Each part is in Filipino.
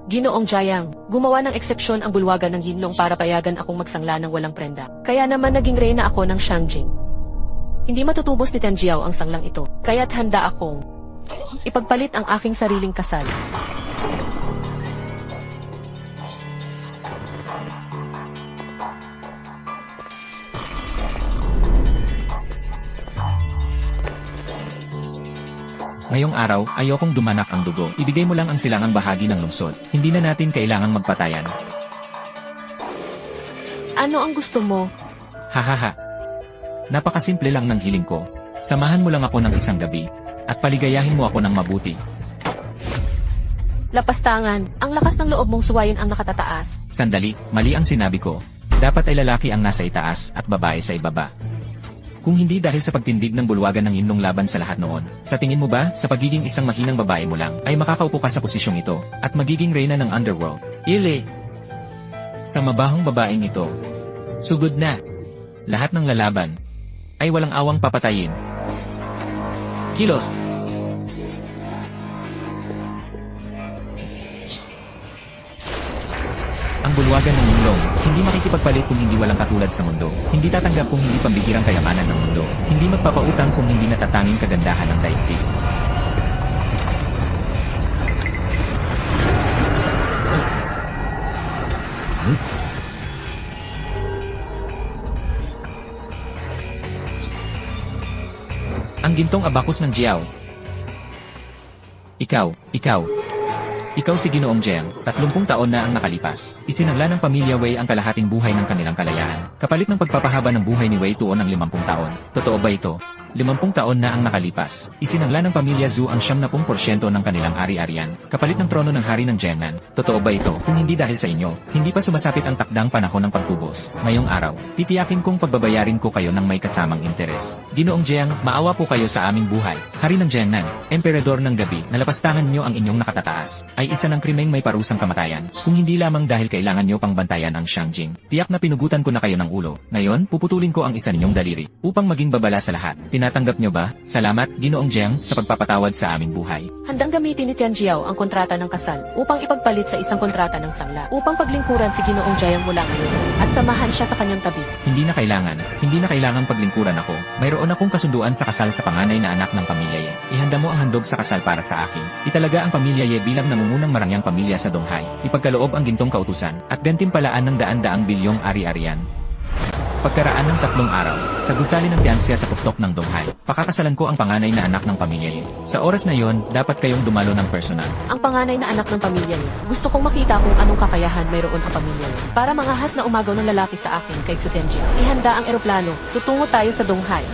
Ginoong Jiang, gumawa ng eksepsyon ang bulwagan ng Yinlong para payagan akong magsangla ng walang prenda. Kaya naman naging reyna ako ng Shangjing. Hindi matutubos ni Tianjiao ang sanglang ito, kaya't handa akong ipagpalit ang aking sariling kasal. Ngayong araw, ayokong dumanak ang dugo. Ibigay mo lang ang silangang bahagi ng lungsod. Hindi na natin kailangang magpatayan. Ano ang gusto mo? Hahaha. Napakasimple lang ng hiling ko. Samahan mo lang ako ng isang gabi. At paligayahin mo ako ng mabuti. Lapastangan, ang lakas ng loob mong suwayin ang nakatataas. Sandali, mali ang sinabi ko. Dapat ay lalaki ang nasa itaas at babae sa ibaba. Kung hindi dahil sa pagtindig ng bulwagan ng Yinlong laban sa lahat noon, sa tingin mo ba, sa pagiging isang mahinang babae mo lang, ay makakaupo ka sa posisyong ito, at magiging reyna ng underworld? Ili! Sa mabahong babaeng ito, sugod na. Lahat ng lalaban, ay walang awang papatayin. Kilos! Ang bulwagan ng Yinlong, hindi makikipagpalit kung hindi walang katulad sa mundo. Hindi tatanggap kung hindi pambihirang kayamanan ng mundo. Hindi magpapautang kung hindi natatanging kagandahan ng daigdig. Ang gintong abakus ng Jiao. Ikaw si Ginoong Jiang, 30 taon na ang nakalipas. Isinangla ng pamilya Wei ang kalahating buhay ng kanilang kalayaan. Kapalit ng pagpapahaba ng buhay ni Wei tuon ng 50 taon. Totoo ba ito? 50 taon na ang nakalipas. Isinangla ng pamilya Zhu ang 70% ng kanilang ari-arian. Kapalit ng trono ng hari ng Jiangnan. Totoo ba ito? Kung hindi dahil sa inyo, hindi pa sumasapit ang takdang panahon ng pagtubos. Ngayong araw, titiyakin kong pagbabayarin ko kayo ng may kasamang interes. Ginoong Jiang, maawa po kayo sa aming buhay. Hari ng Jiangnan, emperador ng gabi, nalapastangan nyo ang inyong nakatataas. Ay isa ng krimeng may parusang kamatayan. Kung hindi lamang dahil kailangan nyo pang bantayan ang Shangjing. Tiyak na pinugutan ko na kayo ng ulo. Ngayon, puputulin ko ang isa ninyong daliri. Upang maging babala sa lahat. Tinatanggap nyo ba? Salamat, Ginoong Jiang, sa pagpapatawad sa aming buhay. Handang gamitin ni Tianjiao ang kontrata ng kasal upang ipagpalit sa isang kontrata ng sangla. Upang paglingkuran si Ginoong Jiang mula ngayon at samahan siya sa kanyang tabi. Hindi na kailangan paglingkuran ako. Mayroon akong kasunduan sa kasal sa panganay na anak ng pamilya Ye. Ihanda mo ang handog sa kasal para sa akin. Italaga ang pamilya Ye bilang nangungunang marangyang pamilya sa Donghai. Ipagkaloob ang gintong kautusan at gantimpalaan ng daan-daang bilyong ari-arian. Pagkaraan ng 3 araw, sa gusali ng Tianxia sa tuktok ng Donghai, pakakasalan ko ang panganay na anak ng pamilya Ye. Sa oras na yon, dapat kayong dumalo ng personal. Ang panganay na anak ng pamilya Ye, gusto kong makita kung anong kakayahan mayroon ang pamilya Ye. Para mangahas na umagaw ng lalaki sa akin kay Xu Tianjia. Ihanda ang eroplano, tutungo tayo sa Donghai.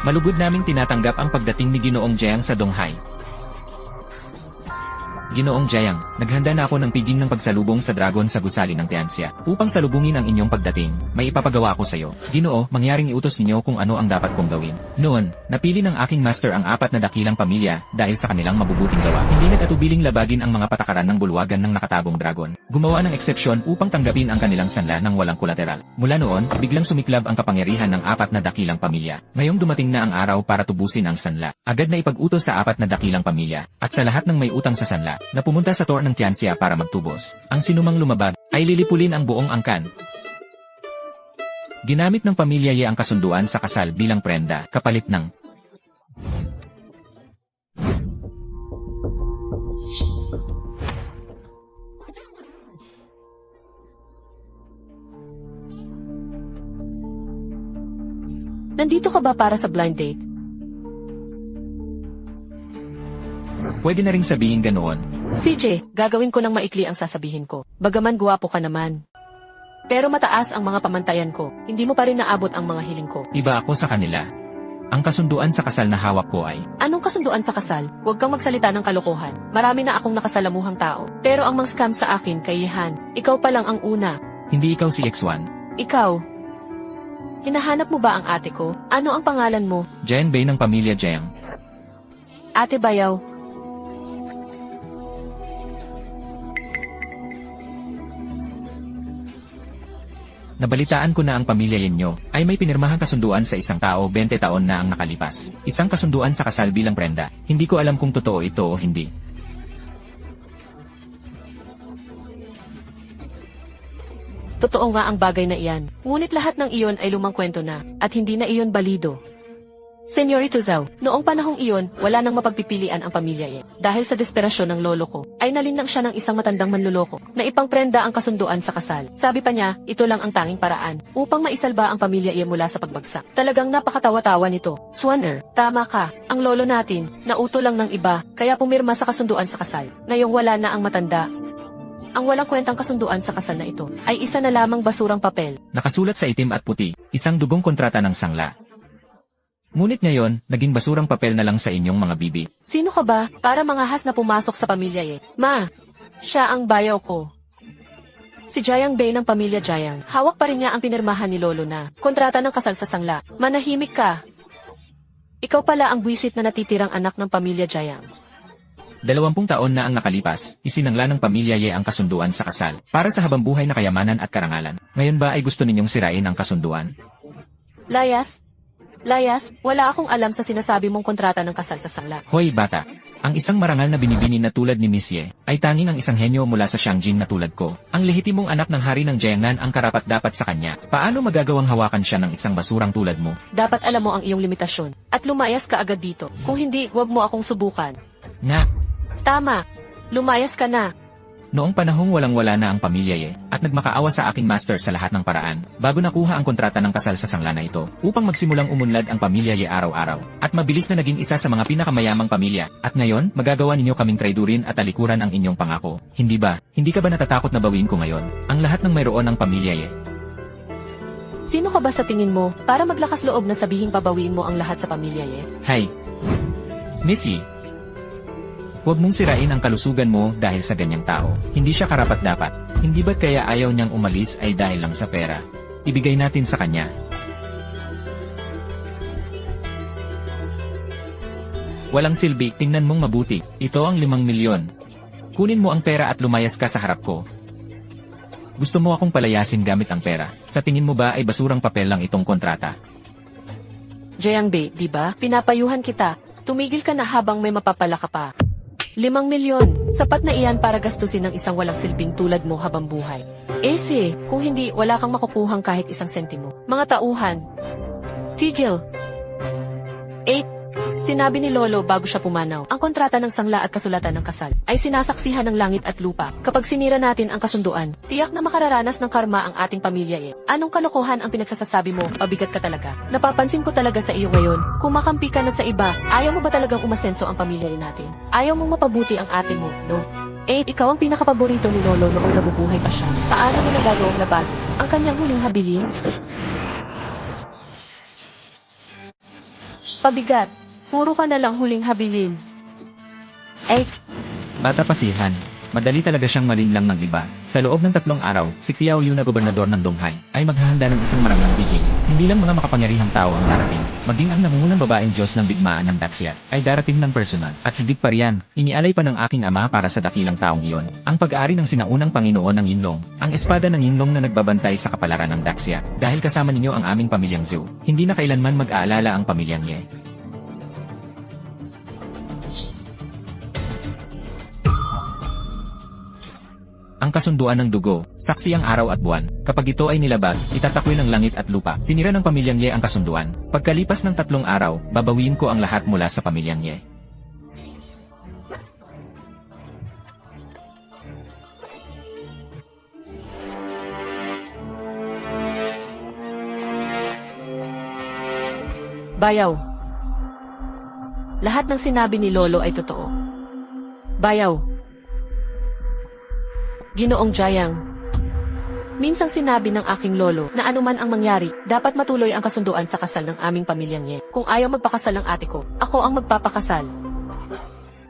Malugod naming tinatanggap ang pagdating ni Ginoong Jiang sa Donghai. Ginoong Jiang, naghanda na ako ng piging ng pagsalubong sa dragon sa gusali ng Tianxia. Upang salubungin ang inyong pagdating, may ipapagawa ko sa iyo. Ginoo, mangyaring iutos ninyo kung ano ang dapat kong gawin. Noon, napili ng aking master ang 4 na dakilang pamilya dahil sa kanilang mabubuting gawa. Hindi nag-atubiling labagin ang mga patakaran ng bulwagan ng nakatagong dragon. Gumawa ng eksepsyon upang tanggapin ang kanilang sanla ng walang kolateral. Mula noon, biglang sumiklab ang kapangyarihan ng 4 na dakilang pamilya. Ngayong dumating na ang araw para tubusin ang sanla. Agad na ipag-utos sa 4 na dakilang pamilya at sa lahat ng may utang sa sanla na pumunta sa tor ng Tianxia para magtubos. Ang sinumang lumabag ay lilipulin ang buong angkan. Ginamit ng pamilya Ye ang kasunduan sa kasal bilang prenda, kapalit ng Nandito ka ba para sa blind date? Pwede na ring sabihin ganoon. CJ, gagawin ko ng maikli ang sasabihin ko. Bagaman guwapo ka naman. Pero mataas ang mga pamantayan ko. Hindi mo pa rin naabot ang mga hiling ko. Iba ako sa kanila. Ang kasunduan sa kasal na hawak ko ay Anong kasunduan sa kasal? Huwag kang magsalita ng kalokohan. Marami na akong nakasalamuhang tao. Pero ang mang-scam sa akin kay Yehan, ikaw pa lang ang una. hindi ikaw si X1. Ikaw. Hinahanap mo ba ang ate ko? Ano ang pangalan mo? Jian Bei ng pamilya Jiang. Ate Bayaw. Nabalitaan ko na ang pamilya Yenyo ay may pinirmahang kasunduan sa isang tao 20 taon na ang nakalipas. Isang kasunduan sa kasal bilang prenda. Hindi ko alam kung totoo ito o hindi. Totoo nga ang bagay na iyan. Ngunit lahat ng iyon ay lumang kwento na, at hindi na iyon balido. Senyorito Zhao, noong panahong iyon, wala nang mapagpipilian ang pamilya Ye. Dahil sa desperasyon ng lolo ko, ay nalinlang siya ng isang matandang manluloko na ipangprenda ang kasunduan sa kasal. Sabi pa niya, ito lang ang tanging paraan upang maisalba ang pamilya Ye mula sa pagbagsak. Talagang napakatawa-tawa nito. Swanner, tama ka. Ang lolo natin, nauto lang ng iba, kaya pumirma sa kasunduan sa kasal. Ngayong wala na ang matanda. Ang walang kwentang kasunduan sa kasal na ito ay isa na lamang basurang papel. Nakasulat sa itim at puti, isang dugong kontrata ng sangla. Ngunit ngayon, naging basurang papel na lang sa inyong mga bibi. Sino ka ba para mangahas na pumasok sa pamilya Ye? Ma, siya ang bayaw ko. Si Jayang Bay ng pamilya Jayang. Hawak pa rin niya ang pinirmahan ni Lolo na kontrata ng kasal sa sangla. Manahimik ka. Ikaw pala ang buwisit na natitirang anak ng pamilya Jayang. 20 taon na ang nakalipas, isinangla ng pamilya Ye ang kasunduan sa kasal para sa habambuhay na kayamanan at karangalan. Ngayon ba ay gusto ninyong sirain ang kasunduan? Layas, wala akong alam sa sinasabi mong kontrata ng kasal sa sangla. Hoy bata, ang isang marangal na binibini na tulad ni Miss Ye ay tanging ang isang henyo mula sa Xiangjing na tulad ko. Ang lehitimong anak ng hari ng Jiangnan ang karapat-dapat sa kanya. Paano magagawang hawakan siya ng isang basurang tulad mo? Dapat alam mo ang iyong limitasyon at lumayas ka agad dito. Kung hindi, huwag mo akong subukan. Tama, lumayas ka na. Noong panahong walang-wala na ang pamilya Ye at nagmakaawa sa aking master sa lahat ng paraan, bago nakuha ang kontrata ng kasal sa sangla na ito, upang magsimulang umunlad ang pamilya Ye araw-araw, at mabilis na naging isa sa mga pinakamayamang pamilya. At ngayon, magagawa ninyo kaming traidurin at talikuran ang inyong pangako. Hindi ba? Hindi ka ba natatakot na bawiin ko ngayon ang lahat ng mayroon ng pamilya Ye? Sino ka ba sa tingin mo para maglakas loob na sabihing babawiin mo ang lahat sa pamilya Ye? Hay! Missy! Huwag mong sirain ang kalusugan mo dahil sa ganyang tao. Hindi siya karapat-dapat. Hindi ba't kaya ayaw niyang umalis ay dahil lang sa pera? Ibigay natin sa kanya. Walang silbi, tingnan mong mabuti. Ito ang 5 milyon. Kunin mo ang pera at lumayas ka sa harap ko. Gusto mo akong palayasin gamit ang pera. Sa tingin mo ba ay basurang papel lang itong kontrata? Jiang Bei, di ba? Pinapayuhan kita. Tumigil ka na habang may mapapala ka pa. 5 milyon. Sapat na iyan para gastusin ng isang walang silbing tulad mo habang buhay. Kung hindi, wala kang makukuhang kahit isang sentimo. Mga tauhan. Tigil. 8. Sinabi ni Lolo bago siya pumanaw, ang kontrata ng sangla at kasulatan ng kasal ay sinasaksihan ng langit at lupa. Kapag sinira natin ang kasunduan, tiyak na makararanas ng karma ang ating pamilya Ye. Anong kalokohan ang pinagsasasabi mo? Pabigat ka talaga. Napapansin ko talaga sa iyo ngayon. Kung makampi ka na sa iba, ayaw mo ba talagang umasenso ang pamilya natin? Ayaw mong mapabuti ang ate mo, no? 8. Ikaw ang pinakapaborito ni Lolo noong nabubuhay pa siya. Paano mo nagagawang laban ang kanyang huling habilin? Pabigat. Puro ka na lang huling habilin. Bata pasihan. Madali talaga siyang malinlang ng iba. Sa loob ng 3 araw, si Xiao Yu na gobernador ng Donghai ay maghahanda ng isang marangang biging. Hindi lang mga makapangyarihang tao ang darating, maging ang nangungunang babaeng Diyos ng bigmaan ng Daxia ay darating ng personal. At higit pa riyan, inialay pa ng aking ama para sa dakilang taong iyon ang pag-aari ng sinaunang Panginoon ng Yinlong, ang espada ng Yinlong na nagbabantay sa kapalaran ng Daxia. Dahil kasama ninyo ang aming pamilyang Zhou, hindi na kailanman mag-aalala ang pamilyang Ye. Ang kasunduan ng dugo, saksi ang araw at buwan. Kapag ito ay nilabag, itatakwil ng langit at lupa. Sinira ng pamilyang Ye ang kasunduan. Pagkalipas ng 3 araw, babawiin ko ang lahat mula sa pamilyang Ye. Bayaw. Lahat ng sinabi ni Lolo ay totoo. Bayaw. Ginoong Jayang. Minsang sinabi ng aking lolo na anuman ang mangyari, dapat matuloy ang kasunduan sa kasal ng aming pamilyang Ye. Kung ayaw magpakasal ng ate ko, ako ang magpapakasal.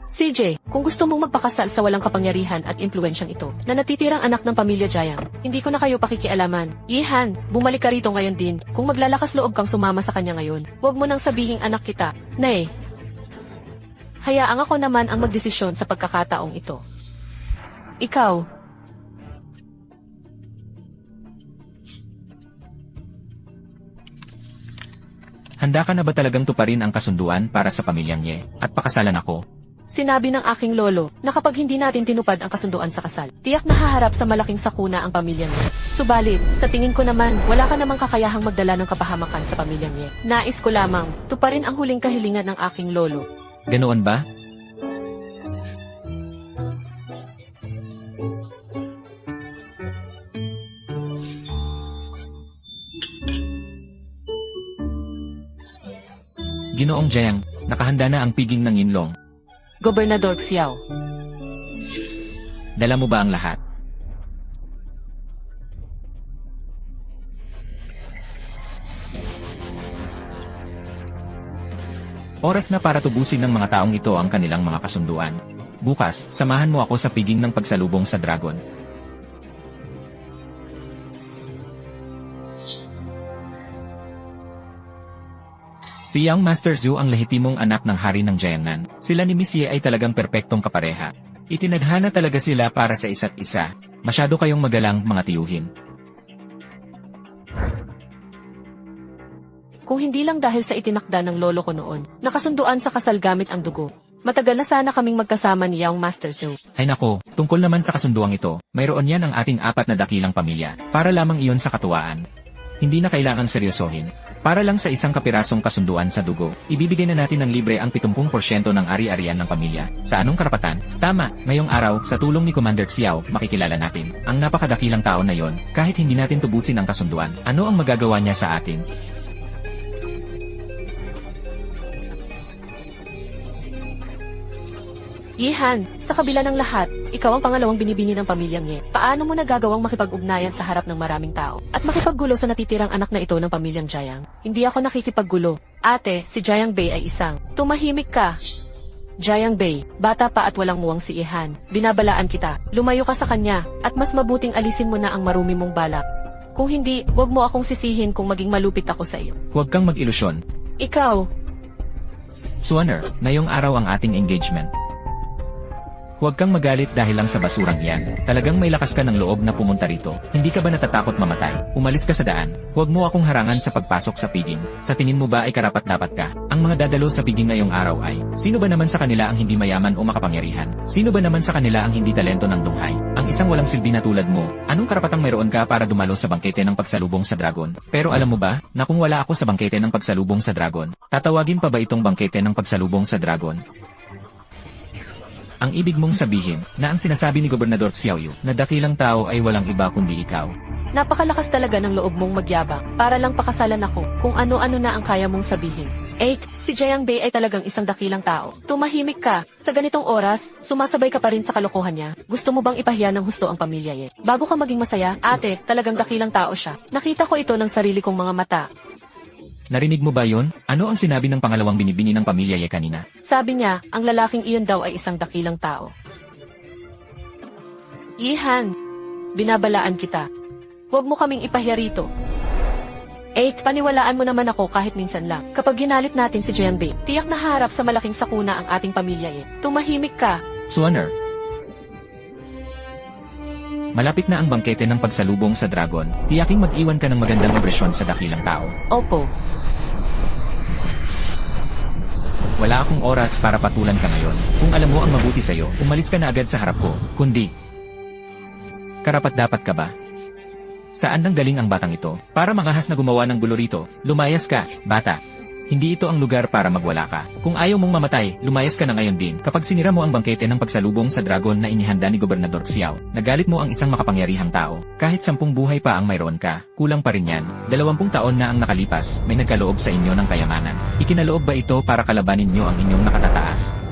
CJ, kung gusto mong magpakasal sa walang kapangyarihan at impluensyang ito, na natitirang anak ng pamilya Jayang, hindi ko na kayo pakikialaman. Yihan, bumalik ka rito ngayon din. Kung maglalakas loob kang sumama sa kanya ngayon, huwag mo nang sabihing anak kita. Nay. Hayaang ako naman ang magdesisyon sa pagkakataong ito. Ikaw, Handa ka na ba talagang tuparin ang kasunduan para sa pamilyang Ye at pakasalan ako? sinabi ng aking lolo na kapag hindi natin tinupad ang kasunduan sa kasal, tiyak na haharap sa malaking sakuna ang pamilya niya. Subalit, sa tingin ko naman, wala ka namang kakayahang magdala ng kapahamakan sa pamilya niya. Nais ko lamang, tuparin ang huling kahilingan ng aking lolo. Ganoon ba? Ginoong Jiang, nakahanda na ang piging ng Yinlong. Gobernador Xiao. Dala mo ba ang lahat? Oras na para tubusin ng mga taong ito ang kanilang mga kasunduan. Bukas, samahan mo ako sa piging ng pagsalubong sa dragon. Si Young Master Zhu ang lehitimong anak ng hari ng Jiangnan. Sila ni Miss Ye ay talagang perpektong kapareha. Itinadhana talaga sila para sa isa't isa. Masyado kayong magalang, mga tiyuhin. Kung hindi lang dahil sa itinakda ng lolo ko noon, nakasunduan sa kasal gamit ang dugo. Matagal na sana kaming magkasama ni Young Master Zhu. Ay nako, tungkol naman sa kasunduang ito, mayroon yan ang ating 4 na dakilang pamilya. Para lamang iyon sa katuwaan. Hindi na kailangang seryosohin. Para lang sa isang kapirasong kasunduan sa dugo, ibibigay na natin ng libre ang 70% ng ari-arian ng pamilya. Sa anong karapatan? Tama, ngayong araw, sa tulong ni Commander Xiao, makikilala natin ang napakadakilang tao na yon, kahit hindi natin tubusin ang kasunduan. Ano ang magagawa niya sa atin? Yihan, sa kabila ng lahat, ikaw ang pangalawang binibini ng pamilyang Ye. Paano mo nagagawang makipag-ugnayan sa harap ng maraming tao at makipaggulo sa natitirang anak na ito ng pamilyang Jiang? Hindi ako nakikipaggulo. Ate, si Jiang Bei ay isang. Tumahimik ka. Jiang Bei, bata pa at walang muwang si Yihan. Binabalaan kita. Lumayo ka sa kanya at mas mabuting alisin mo na ang marumi mong balak. Kung hindi, wag mo akong sisihin kung maging malupit ako sa iyo. Huwag kang mag-ilusyon. Ikaw, Suaner, ngayong araw ang ating engagement. Huwag kang magalit dahil lang sa basurang yan. Talagang may lakas ka ng loob na pumunta rito. Hindi ka ba natatakot mamatay? Umalis ka sa daan. Huwag mo akong harangan sa pagpasok sa piging. Sa tingin mo ba ay karapat-dapat ka? Ang mga dadalo sa piging ngayong araw ay, sino ba naman sa kanila ang hindi mayaman o makapangyarihan? Sino ba naman sa kanila ang hindi talento ng dunghay? Ang isang walang silbi na tulad mo, anong karapatang mayroon ka para dumalo sa bangkete ng pagsalubong sa dragon? Pero alam mo ba, na kung wala ako sa bangkete ng pagsalubong sa dragon, tatawagin pa ba itong bangkete ng pagsalubong sa dragon? Ang ibig mong sabihin, na ang sinasabi ni Gobernador Xiaoyu, na dakilang tao ay walang iba kundi ikaw. napakalakas talaga ng loob mong magyabang para lang pakasalan ako kung ano-ano na ang kaya mong sabihin. 8. Si Jiang Bei ay talagang isang dakilang tao. Tumahimik ka. Sa ganitong oras, sumasabay ka pa rin sa kalokohan niya. Gusto mo bang ipahiya ng husto ang pamilya Ye? Bago ka maging masaya, ate, talagang dakilang tao siya. Nakita ko ito ng sarili kong mga mata. Narinig mo ba yon? Ano ang sinabi ng pangalawang binibini ng pamilya Ye kanina? Sabi niya, ang lalaking iyon daw ay isang dakilang tao. Yihan, binabalaan kita. Huwag mo kaming ipahiya rito. 8. Paniwalaan mo naman ako kahit minsan lang. Kapag ginalit natin si Jiang Bei, tiyak na harap sa malaking sakuna ang ating pamilya Ye. Tumahimik ka. Suaner. Malapit na ang bangkete ng pagsalubong sa dragon. Tiyaking mag-iwan ka ng magandang impresyon sa dakilang tao. Opo. Wala akong oras para patulan ka ngayon. Kung alam mo ang mabuti sa'yo, umalis ka na agad sa harap ko. Kundi, karapat-dapat ka ba? Saan nang galing ang batang ito? Para makahas na gumawa ng gulo rito, lumayas ka, bata. Hindi ito ang lugar para magwala ka. Kung ayaw mong mamatay, lumayas ka na ngayon din. Kapag sinira mo ang bangkete ng pagsalubong sa dragon na inihanda ni Gobernador Xiao, nagalit mo ang isang makapangyarihang tao. Kahit 10 buhay pa ang mayroon ka, kulang pa rin yan. 20 taon na ang nakalipas, may nagkaloob sa inyo ng kayamanan. Ikinaloob ba ito para kalabanin nyo ang inyong nakatataas?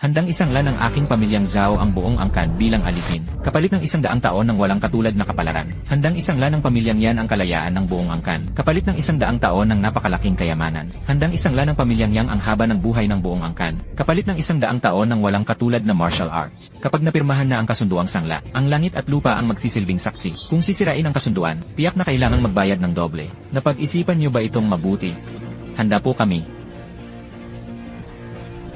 Handang isangla ng aking pamilyang Zhao ang buong angkan bilang alipin, kapalit ng 100 taon ng walang katulad na kapalaran. Handang isangla ng pamilyang yan ang kalayaan ng buong angkan, kapalit ng 100 taon ng napakalaking kayamanan. Handang isangla ng pamilyang yang ang haba ng buhay ng buong angkan, kapalit ng 100 taon ng walang katulad na martial arts. Kapag napirmahan na ang kasunduang sangla, ang langit at lupa ang magsisilbing saksi. Kung sisirain ang kasunduan, tiyak na kailangang magbayad ng doble. Napag-isipan niyo ba itong mabuti? Handa po kami.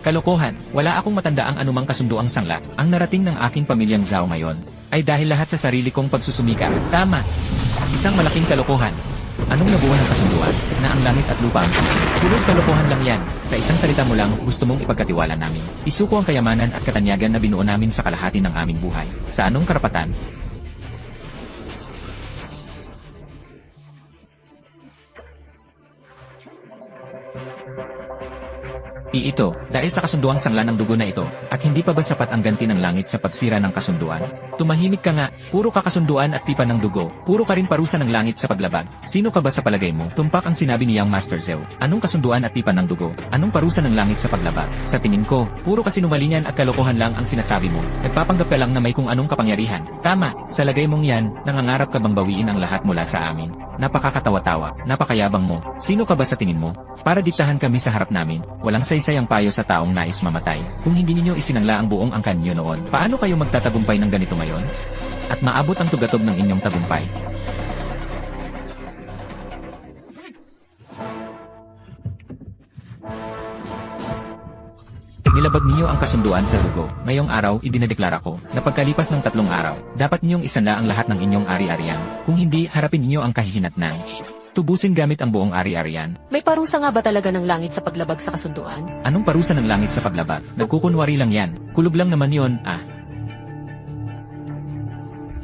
Kalokohan, wala akong matandaang anumang kasunduang sangla. Ang narating ng aking pamilyang Zhao ngayon ay dahil lahat sa sarili kong pagsusumika. Tama! Isang malaking kalokohan. Anong nabuo ng kasunduan na ang langit at lupa ang sisi? Pulos kalokohan lang yan. Sa isang salita mo lang, gusto mong ipagkatiwala namin. Isuko ang kayamanan at katanyagan na binuo namin sa kalahati ng aming buhay. Sa anong karapatan? Ito, dahil sa kasunduang sangla ng dugo na ito, at hindi pa ba sapat ang ganti ng langit sa pagsira ng kasunduan? Tumahimik ka nga, puro ka kasunduan at tipan ng dugo, puro ka rin parusa ng langit sa paglabag. Sino ka ba sa palagay mo? Tumpak ang sinabi ni Young Master Zhao. Anong kasunduan at tipan ng dugo? Anong parusa ng langit sa paglabag? Sa tingin ko, puro kasinungalingan at kalokohan lang ang sinasabi mo. Nagpapanggap ka lang na may kung anong kapangyarihan. Tama, sa lagay mong yan, nangangarap ka bang bawiin ang lahat mula sa amin? Napakakatawa-tawa, napakayabang mo. Sino ka ba sa tingin mo? Para diktahan kami sa harap namin, walang saysay ang payo sa taong nais mamatay. Kung hindi ninyo isinangla ang buong angkan niyo noon, paano kayo magtatagumpay ng ganito ngayon? At maabot ang tugatog ng inyong tagumpay. Nilabag niyo ang kasunduan sa dugo. Ngayong araw, idinedeklara ko na pagkalipas ng 3 araw, dapat ninyong isanla ang lahat ng inyong ari-arian. Kung hindi, harapin niyo ang kahihinatnan. Tubusin gamit ang buong ari-arian. May parusa nga ba talaga ng langit sa paglabag sa kasunduan? Anong parusa ng langit sa paglabag? Nagkukunwari lang yan. Kulob lang naman yon,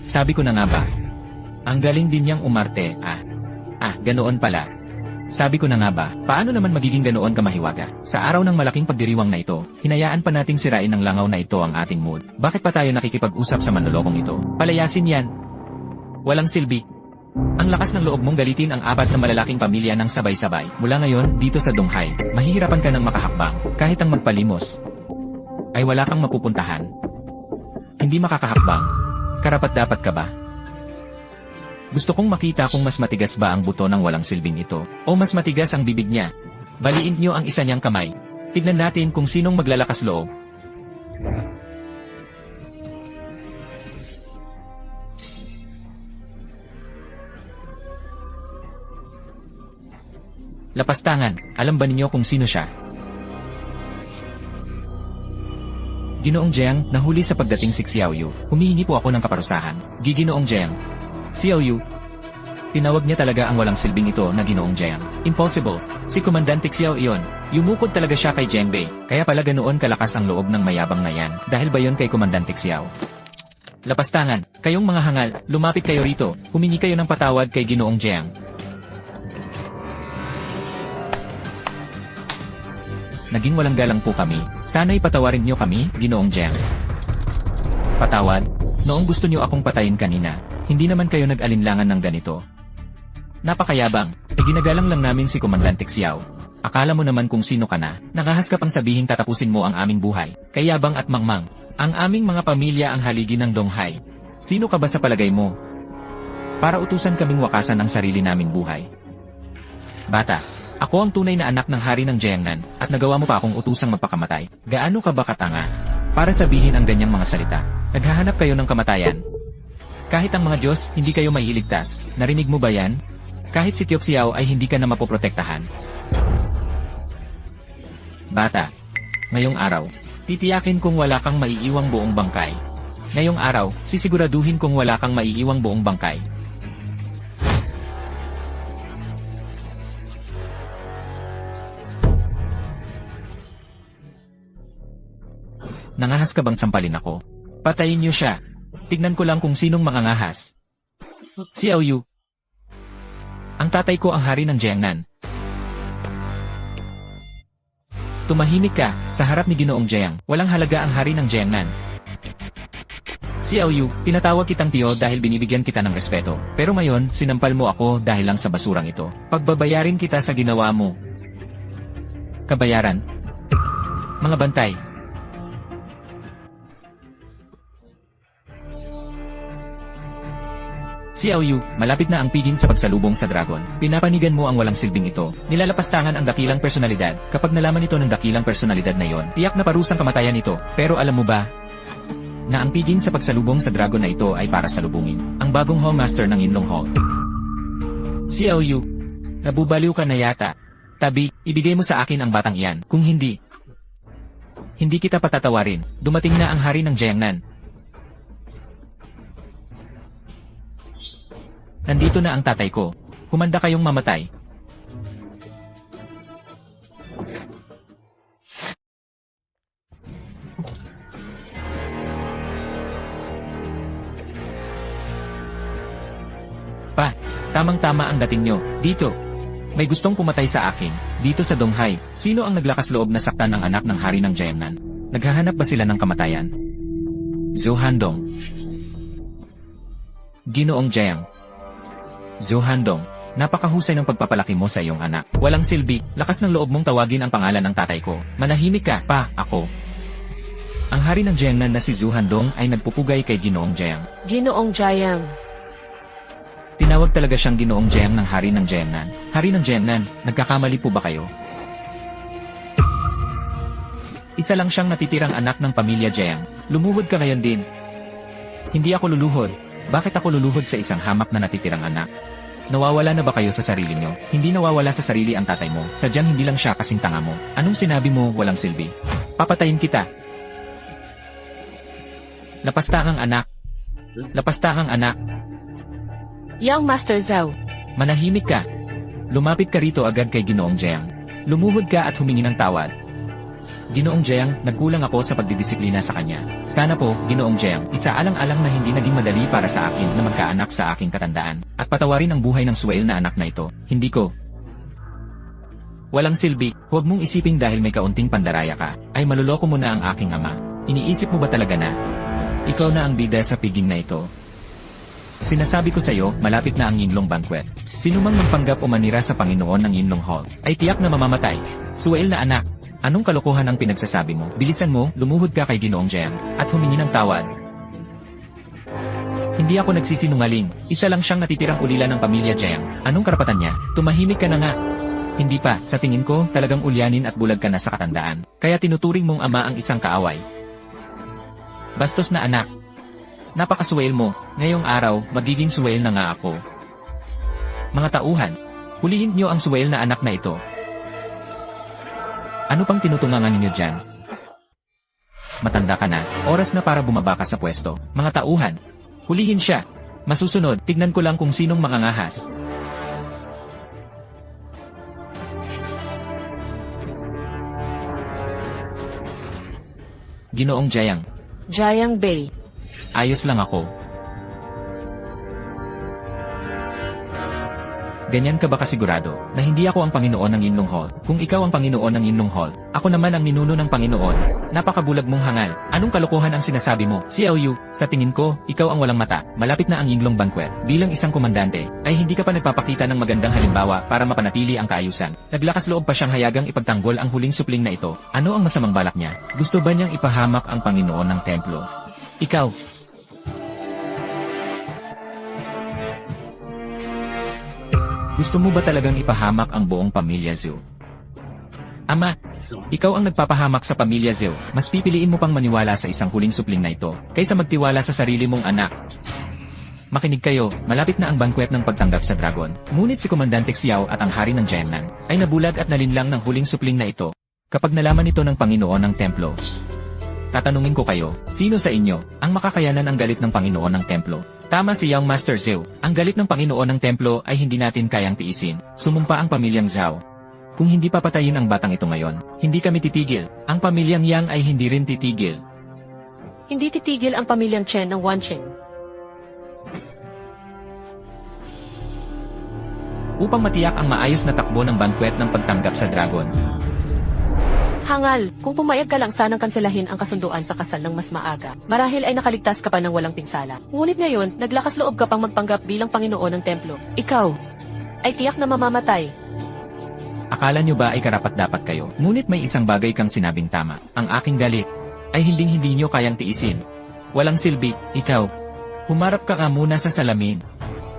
Sabi ko na nga ba? Ang galing din niyang umarte, ganoon pala. Sabi ko na nga ba, paano naman magiging ganoon kamahiwaga? Sa araw ng malaking pagdiriwang na ito, hinayaan pa nating sirain ng langaw na ito ang ating mood. Bakit pa tayo nakikipag-usap sa manlolokong ito? Palayasin yan. Walang silbi. Ang lakas ng loob mong galitin ang 4 na malalaking pamilya ng sabay-sabay. Mula ngayon, dito sa Donghai, mahihirapan ka ng makahakbang. Kahit ang magpalimos ay wala kang mapupuntahan. Hindi makakahakbang. Karapat-dapat ka ba? Gusto kong makita kung mas matigas ba ang buto ng walang silbing ito, o mas matigas ang bibig niya. Baliin niyo ang isa niyang kamay. Tignan natin kung sinong maglalakas loob. Lapastangan, alam ba ninyo kung sino siya? Ginoong Jiang, nahuli sa pagdating si Xiaoyu. Humihingi po ako ng kaparusahan. Ginoong Jiang. Xiaoyu. Tinawag niya talaga ang walang silbing ito na Ginoong Jiang. Impossible. Si Komandante Xiao iyon. Yumukod talaga siya kay Jiangbei. Kaya pala ganoon kalakas ang loob ng mayabang na yan. Dahil ba yon kay Komandante Xiao? Lapastangan, kayong mga hangal, lumapit kayo rito. Humingi kayo ng patawad kay Ginoong Jiang. Naging walang galang po kami. Sana'y patawarin niyo kami, Ginoong Jiang. Patawad? Noong gusto niyo akong patayin kanina, hindi naman kayo nag-alinlangan ng ganito. Napakayabang. Iginagalang lang namin si Komandante Xiao. Akala mo naman kung sino ka na, nakahas ka pang sabihin tatapusin mo ang aming buhay. Kayabang at mangmang. Ang aming mga pamilya ang haligi ng Donghai. Sino ka ba sa palagay mo? Para utusan kaming wakasan ang sarili naming buhay. Bata. Ako ang tunay na anak ng hari ng Jiangnan, at nagawa mo pa akong utusang magpakamatay. Gaano ka ba katanga? Para sabihin ang ganyang mga salita. Naghahanap kayo ng kamatayan. Kahit ang mga Diyos, hindi kayo maiiligtas. Narinig mo ba yan? Kahit si Tiok Xiao ay hindi ka na mapoprotektahan. Bata. Ngayong araw, titiyakin kung wala kang maiiwang buong bangkay. Ngayong araw, sisiguraduhin kung wala kang maiiwang buong bangkay. Nangahas ka bang sampalin ako? Patayin niyo siya. Tignan ko lang kung sinong mangangahas. Xiaoyu. Ang tatay ko ang hari ng Jiangnan. Tumahimik ka, sa harap ni Ginoong Jiang. Walang halaga ang hari ng Jiangnan. Xiaoyu, tinatawag kitang tiyo dahil binibigyan kita ng respeto. Pero ngayon, sinampal mo ako dahil lang sa basurang ito. Pagbabayarin kita sa ginawa mo. Kabayaran. Mga bantay. Xiaoyu, malapit na ang piging sa pagsalubong sa dragon. Pinapanigan mo ang walang silbing ito. Nilalapastangan ang dakilang personalidad. Kapag nalaman ito ng dakilang personalidad na iyon, tiyak na parusang kamatayan ito. Pero alam mo ba, na ang piging sa pagsalubong sa dragon na ito ay para salubungin ang bagong Hall Master ng Yinlong Hall. Xiaoyu, nabubaliw ka na yata. Tabi, ibigay mo sa akin ang batang iyan. Kung hindi, Hindi kita patatawarin. Dumating na ang hari ng Jiangnan. Nandito na ang tatay ko. Humanda kayong mamatay. Pa, tamang-tama ang dating nyo. Dito. May gustong pumatay sa akin. Dito sa Donghai. Sino ang naglakas loob na saktan ng anak ng hari ng Jiangnan? Naghahanap ba sila ng kamatayan? Zhou Handong. Ginoong Jiang. Zhou Handong, napakahusay ng pagpapalaki mo sa iyong anak. Walang silbi, lakas ng loob mong tawagin ang pangalan ng tatay ko. Manahimik ka, pa, ako. Ang hari ng Jiangnan na si Zhou Handong ay nagpupugay kay Ginoong Jiang. Ginoong Jiang. Tinawag talaga siyang Ginoong Jiang ng hari ng Jiangnan. Hari ng Jiangnan, nagkakamali po ba kayo? Isa lang siyang natitirang anak ng pamilya Jiang. Lumuhod ka ngayon din. Hindi ako luluhod. Bakit ako luluhod sa isang hamak na natitirang anak? Nawawala na ba kayo sa sarili nyo? Hindi nawawala sa sarili ang tatay mo. Sadyang hindi lang siya kasing tanga mo. Anong sinabi mo, walang silbi? Papatayin kita. Lapasta ang anak. Lapasta ang anak. Young Master Zhao. Manahimik ka. Lumapit ka rito agad kay Ginoong Jiang. Lumuhod ka at humingi ng tawad. Ginoong Jiang, nagkulang ako sa pagdidisiplina sa kanya. Sana po, Ginoong Jiang, isaalang-alang na hindi naging madali para sa akin na magkaanak sa aking katandaan. At patawarin ang buhay ng suwail na anak na ito. Hindi ko. Walang silbi, huwag mong isiping dahil may kaunting pandaraya ka, ay maluloko mo na ang aking ama. Iniisip mo ba talaga na ikaw na ang bida sa piging na ito? Sinasabi ko sa iyo, malapit na ang Yinlong Banquet. Sino mang magpanggap o manira sa Panginoon ng Yinlong Hall, ay tiyak na mamamatay. Suwail na anak, anong kalokohan ang pinagsasabi mo? Bilisan mo, lumuhod ka kay Ginoong Jiang, at humingi ng tawad. Hindi ako nagsisinungaling, isa lang siyang natitirang ulila ng pamilya Jiang. Anong karapatan niya? Tumahimik ka na nga. Hindi pa, sa tingin ko, talagang ulyanin at bulag ka na sa katandaan. Kaya tinuturing mong ama ang isang kaaway. Bastos na anak. Napakasuwail mo, ngayong araw, magiging suwail na nga ako. Mga tauhan, hulihin niyo ang suwail na anak na ito. Ano pang tinutungangan ninyo dyan? Matanda ka na, oras na para bumaba ka sa pwesto. Mga tauhan, hulihin siya. Masusunod, tignan ko lang kung sinong mangangahas. Ginoong Jiang. Jiang Bei. Ayos lang ako. Ganyan ka ba kasigurado na hindi ako ang Panginoon ng Yinlong Hall? Kung ikaw ang Panginoon ng Yinlong Hall, ako naman ang ninuno ng Panginoon. Napakabulag mong hangal. Anong kalokohan ang sinasabi mo? Si Xiaoyu, sa tingin ko, ikaw ang walang mata. Malapit na ang Yinlong Banquet. Bilang isang komandante, ay hindi ka pa nagpapakita ng magandang halimbawa para mapanatili ang kaayusan. Naglakas loob pa siyang hayagang ipagtanggol ang huling supling na ito. Ano ang masamang balak niya? Gusto ba niyang ipahamak ang Panginoon ng templo? Ikaw. Gusto mo ba talagang ipahamak ang buong pamilya Zhou? Ama, ikaw ang nagpapahamak sa pamilya Zhou. Mas pipiliin mo pang maniwala sa isang huling supling na ito, kaysa magtiwala sa sarili mong anak. Makinig kayo, malapit na ang banquet ng pagtanggap sa dragon. Ngunit si Komandante Xiao at ang hari ng Jiangnan ay nabulag at nalinlang ng huling supling na ito. Kapag nalaman ito ng Panginoon ng templo, tatanungin ko kayo, sino sa inyo ang makakayanan ang galit ng Panginoon ng templo? Tama si Young Master Zhou, ang galit ng Panginoon ng templo ay hindi natin kayang tiisin. Sumumpa ang pamilyang Zhao. Kung hindi papatayin ang batang ito ngayon, hindi kami titigil. Ang pamilyang Yang ay hindi rin titigil. Hindi titigil ang pamilyang Chen ng Wancheng. Upang matiyak ang maayos na takbo ng banquet ng pagtanggap sa dragon. Hangal, kung pumayag ka lang sanang kanselahin ang kasunduan sa kasal ng mas maaga, marahil ay nakaligtas ka pa ng walang pinsala. Ngunit ngayon, naglakas loob ka pang magpanggap bilang Panginoon ng templo. Ikaw ay tiyak na mamamatay. Akala nyo ba ay karapat-dapat kayo? Ngunit may isang bagay kang sinabing tama. Ang aking galit ay hinding-hindi nyo kayang tiisin. Walang silbi, ikaw. Humarap ka nga muna sa salamin.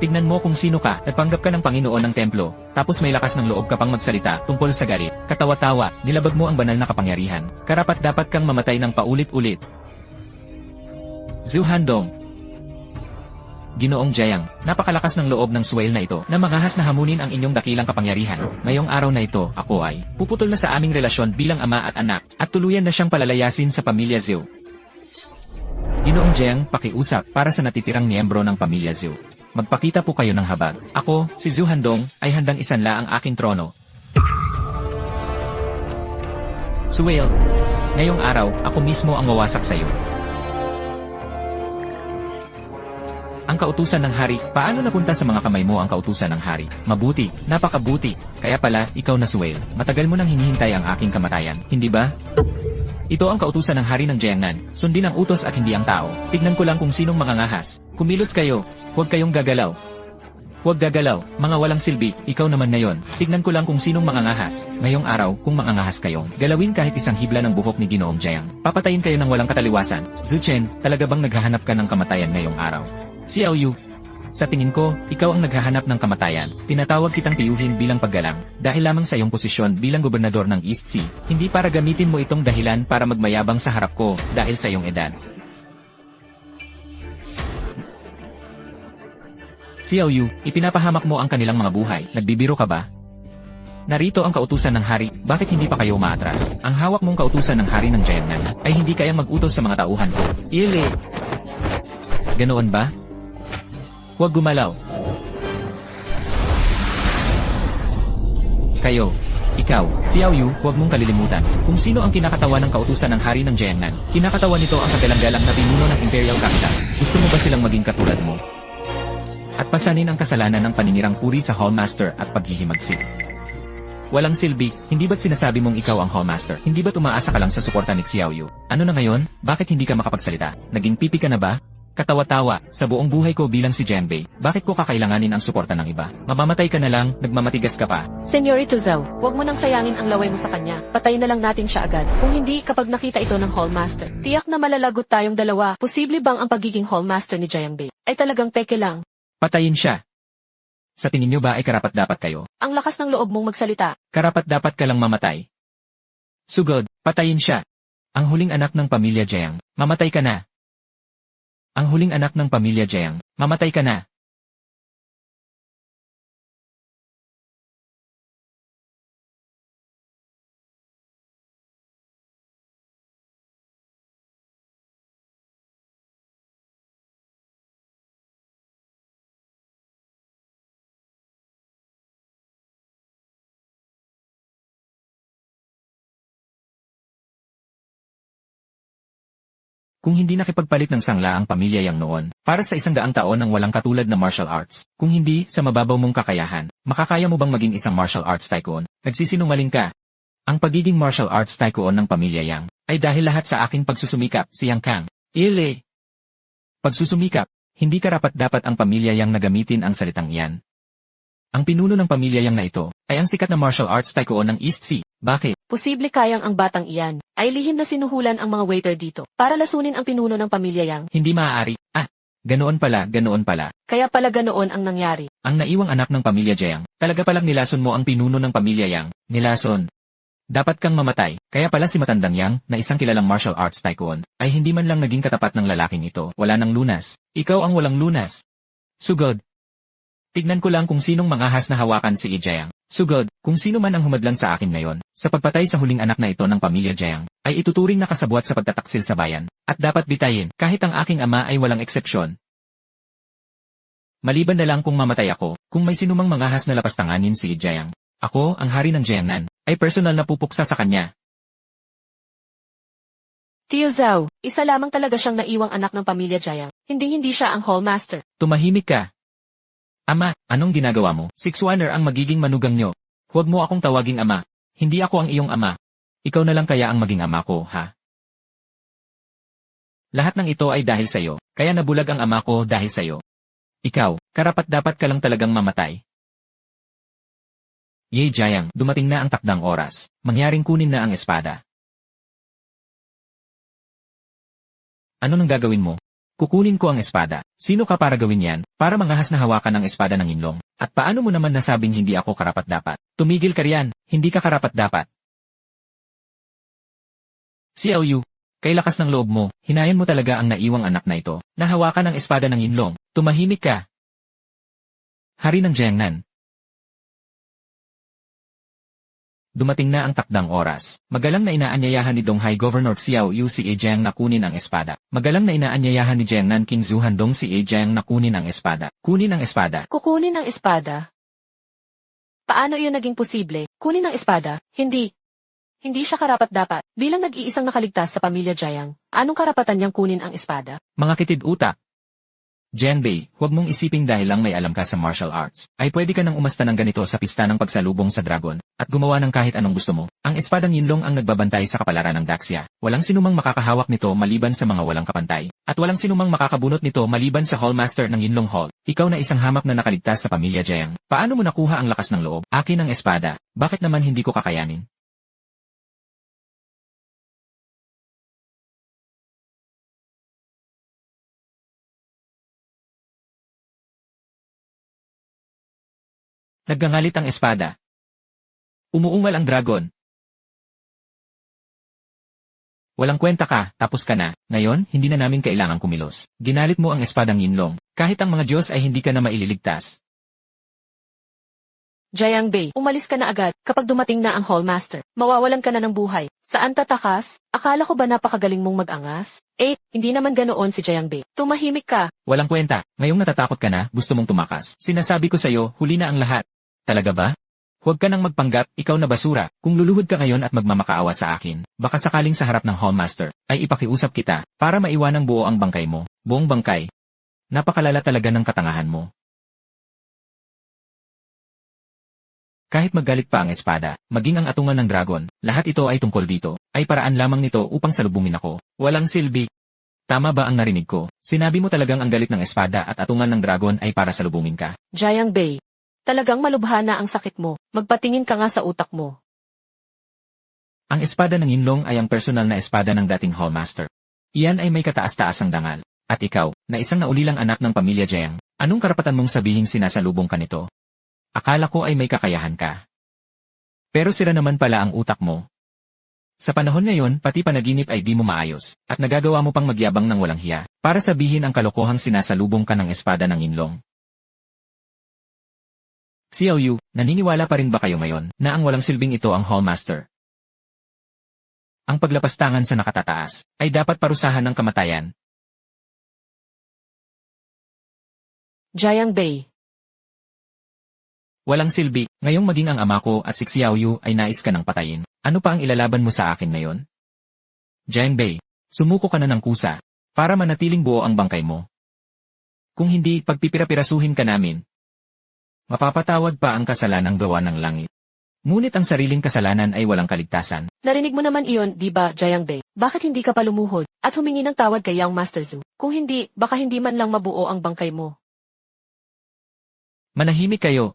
Tignan mo kung sino ka, nagpanggap ka ng Panginoon ng templo, tapos may lakas ng loob ka pang magsalita tungkol sa galit. Katawa-tawa, nilabag mo ang banal na kapangyarihan. Karapat-dapat kang mamatay ng paulit-ulit. Zhou Handong. Ginoong Jiang, napakalakas ng loob ng swale na ito na mangahas na hamunin ang inyong dakilang kapangyarihan. Ngayong araw na ito, ako ay puputol na sa aming relasyon bilang ama at anak at tuluyan na siyang palalayasin sa pamilya Zhou. Ginoong Jiang, pakiusap para sa natitirang miyembro ng pamilya Zhou. Magpakita po kayo ng habag. Ako, si Zhu Handong, ay handang isanla ang aking trono. Swale, ngayong araw, ako mismo ang wawasak sa iyo. Ang kautusan ng hari, paano napunta sa mga kamay mo ang kautusan ng hari? Mabuti, napakabuti. Kaya pala, ikaw na Swale, matagal mo nang hinihintay ang aking kamatayan, hindi ba? Ito ang kautusan ng hari ng Jiangnan, sundin ang utos at hindi ang tao. Tignan ko lang kung sinong mangangahas. Kumilos kayo, huwag kayong gagalaw. Huwag gagalaw, mga walang silbi, ikaw naman na yon. Tignan ko lang kung sinong mangangahas. Ngayong araw, kung mangangahas kayong, galawin kahit isang hibla ng buhok ni Ginoong Jiang. Papatayin kayo ng walang kataliwasan. Zhu Chen, talaga bang naghahanap ka ng kamatayan ngayong araw? Xiao Yu, sa tingin ko, ikaw ang naghahanap ng kamatayan. Tinatawag kitang tiyuhin bilang paggalang, dahil lamang sa iyong posisyon bilang gobernador ng East Sea. Hindi para gamitin mo itong dahilan para magmayabang sa harap ko, dahil sa iyong edad. Xiao Yu, ipinapahamak mo ang kanilang mga buhay. Nagbibiro ka ba? Narito ang kautusan ng hari, bakit hindi pa kayo umaatras? Ang hawak mong kautusan ng hari ng Jiangnan ay hindi kayang mag-utos sa mga tauhan ko. Ile! Ganoon ba? Huwag gumalaw. Kayo, ikaw, Xiao Yu, huwag mong kalilimutan kung sino ang kinakatawan ng kautusan ng hari ng Jiangnan. Kinakatawan nito ang kagalang-galang na pinuno ng Imperial Capital. Gusto mo ba silang maging katulad mo? At pasanin ang kasalanan ng paninirang puri sa Hallmaster at paghihimagsik. Walang silbi, hindi ba't sinasabi mong ikaw ang Hallmaster? Hindi ba't umaasa ka lang sa suporta ni Xiao Yu? Ano na ngayon? Bakit hindi ka makapagsalita? Naging pipi ka na ba? Katawa-tawa, sa buong buhay ko bilang si Jianbei, bakit ko kakailanganin ang suporta ng iba? Mamamatay ka na lang, nagmamatigas ka pa. Senyorito Zhao, huwag mo nang sayangin ang laway mo sa kanya. Patayin na lang natin siya agad. Kung hindi, kapag nakita ito ng Hallmaster, tiyak na malalagot tayong dalawa. Posible bang ang pagiging Hallmaster ni Jianbei ay talagang peke lang? Patayin siya. Sa tingin niyo ba ay karapat-dapat kayo? Ang lakas ng loob mong magsalita. Karapat-dapat ka lang mamatay. Sugod, patayin siya. Ang huling anak ng pamilya Jiang, mamatay ka na. Ang huling anak ng pamilya Jiang, mamatay ka na. Kung hindi nakipagpalit ng sangla ang pamilya Yang noon, para sa 100 taon ng walang katulad na martial arts, kung hindi, sa mababaw mong kakayahan, makakaya mo bang maging isang martial arts tycoon? Nagsisinungaling ka. Ang pagiging martial arts tycoon ng pamilya Yang, ay dahil lahat sa aking pagsusumikap, si Yang Kang. Ile! Pagsusumikap, hindi karapat-dapat ang pamilya Yang na gamitin ang salitang iyan. Ang pinuno ng pamilya Yang na ito, ay ang sikat na martial arts tycoon ng East Sea. Bakit? Posible kayang ang batang iyan ay lihim na sinuhulan ang mga waiter dito para lasunin ang pinuno ng pamilya Yang. Hindi maaari. Ganoon pala, ganoon pala. Kaya pala ganoon ang nangyari. Ang naiwang anak ng pamilya Jiang, talaga palang nilason mo ang pinuno ng pamilya Yang. Nilason. Dapat kang mamatay. Kaya pala si matandang Yang, na isang kilalang martial arts tycoon, ay hindi man lang naging katapat ng lalaking ito. Wala nang lunas. Ikaw ang walang lunas. Sugod. Tignan ko lang kung sinong mangahas na hawakan si Jiang. Sugod, kung sino man ang humadlang sa akin ngayon, sa pagpatay sa huling anak na ito ng pamilya Jiang, ay ituturing na kasabwat sa pagtataksil sa bayan, at dapat bitayin, kahit ang aking ama ay walang eksepsyon. Maliban na lang kung mamatay ako, kung may sinumang mangahas na lapastanganin si Jiang. Ako, ang hari ng Jiangnan, ay personal na pupuksa sa kanya. Tio Zhao, isa lamang talaga siyang naiwang anak ng pamilya Jiang. Hindi siya ang Hallmaster. Tumahimik ka. Ama, anong ginagawa mo? Sixwaner ang magiging manugang nyo. Huwag mo akong tawaging ama. Hindi ako ang iyong ama. Ikaw na lang kaya ang maging ama ko, ha? Lahat ng ito ay dahil sa'yo, kaya nabulag ang ama ko dahil sa'yo. Ikaw, karapat-dapat ka lang talagang mamatay. Ye Jiang, dumating na ang takdang oras. Mangyaring kunin na ang espada. Ano nang gagawin mo? Kukunin ko ang espada. Sino ka para gawin yan? Para mangahas na hawakan ang espada ng inlong. At paano mo naman nasabing hindi ako karapat-dapat? Tumigil ka riyan, hindi ka karapat-dapat. Xiao Yu, Kay lakas ng loob mo, hinayan mo talaga ang naiwang anak na ito. Nahawakan ang espada ng Yinlong. Tumahimik ka. Hari ng Jiangnan. Dumating na ang takdang oras. Magalang na inaanyayahan ni Dong High Governor Xiao Yu si Jiang na kunin ang espada. Magalang na inaanyayahan ni Jiangnan King Zhu Handong si Jiang na kunin ang espada. Kunin ang espada. Kukunin ang espada? Paano iyon naging posible? Kunin ang espada? Hindi. Hindi siya karapat-dapat. Bilang nag-iisang nakaligtas sa pamilya Jiang, anong karapatan niyang kunin ang espada? Mga kitid-utak. Jianbei, huwag mong isiping dahil lang may alam ka sa martial arts, ay pwede ka nang umasta ng ganito sa pista ng pagsalubong sa dragon, at gumawa ng kahit anong gusto mo. Ang espadang Yinlong ang nagbabantay sa kapalaran ng Daxia. Walang sinumang makakahawak nito maliban sa mga walang kapantay, at walang sinumang makakabunot nito maliban sa Hallmaster ng Yinlong Hall. Ikaw na isang hamak na nakaligtas sa pamilya Jiang. Paano mo nakuha ang lakas ng loob? Akin ang espada. Bakit naman hindi ko kakayanin? Naggangalit ang espada. Umuungal ang dragon. Walang kwenta ka, tapos ka na. Ngayon, hindi na namin kailangang kumilos. Ginalit mo ang espadang Yinlong. Kahit ang mga Diyos ay hindi ka na maililigtas. Jiangbei, umalis ka na agad. Kapag dumating na ang Hallmaster, mawawalan ka na ng buhay. Saan tatakas? Akala ko ba napakagaling mong mag-angas? Hindi naman ganoon si Jiangbei. Tumahimik ka. Walang kwenta. Ngayong natatakot ka na, gusto mong tumakas. Sinasabi ko sa'yo, huli na ang lahat. Talaga ba? Huwag ka nang magpanggap, ikaw na basura. Kung luluhod ka ngayon at magmamakaawa sa akin, baka sakaling sa harap ng Hallmaster, ay ipakiusap kita, para maiwanang buo ang bangkay mo. Buong bangkay. Napakalala talaga ng katangahan mo. Kahit maggalit pa ang espada, maging ang atungan ng dragon, lahat ito ay tungkol dito, ay paraan lamang nito upang salubungin ako. Walang silbi. Tama ba ang narinig ko? Sinabi mo talagang ang galit ng espada at atungan ng dragon ay para salubungin ka. Jiangbei, talagang malubha na ang sakit mo. Magpatingin ka nga sa utak mo. Ang espada ng Yinlong ay ang personal na espada ng dating Hallmaster. Iyan ay may kataas-taasang dangal. At ikaw, na isang naulilang anak ng pamilya Jiang, anong karapatan mong sabihing sinasalubong ka nito? Akala ko ay may kakayahan ka. Pero sira naman pala ang utak mo. Sa panahon ngayon, pati panaginip ay di mo maayos, at nagagawa mo pang magyabang ng walang hiya, para sabihin ang kalokohang sinasalubong ka ng espada ng Yinlong. Xiao Yu, naniniwala pa rin ba kayo ngayon, na ang walang silbing ito ang Hallmaster? Ang paglapastangan sa nakatataas, ay dapat parusahan ng kamatayan. Jiangbei. Walang silbi, ngayong maging ang ama ko at si Xiao Yu ay nais ka ng patayin. Ano pa ang ilalaban mo sa akin ngayon? Jiangbei, sumuko ka na ng kusa, para manatiling buo ang bangkay mo. Kung hindi, pagpipira-pirasuhin ka namin. Mapapatawad pa ang kasalanang gawa ng langit. Ngunit ang sariling kasalanan ay walang kaligtasan. Narinig mo naman iyon, di ba, Jiangbei? Bakit hindi ka pa lumuhod, at humingi ng tawad kay Young Master Zhu? Kung hindi, baka hindi man lang mabuo ang bangkay mo. Manahimik kayo.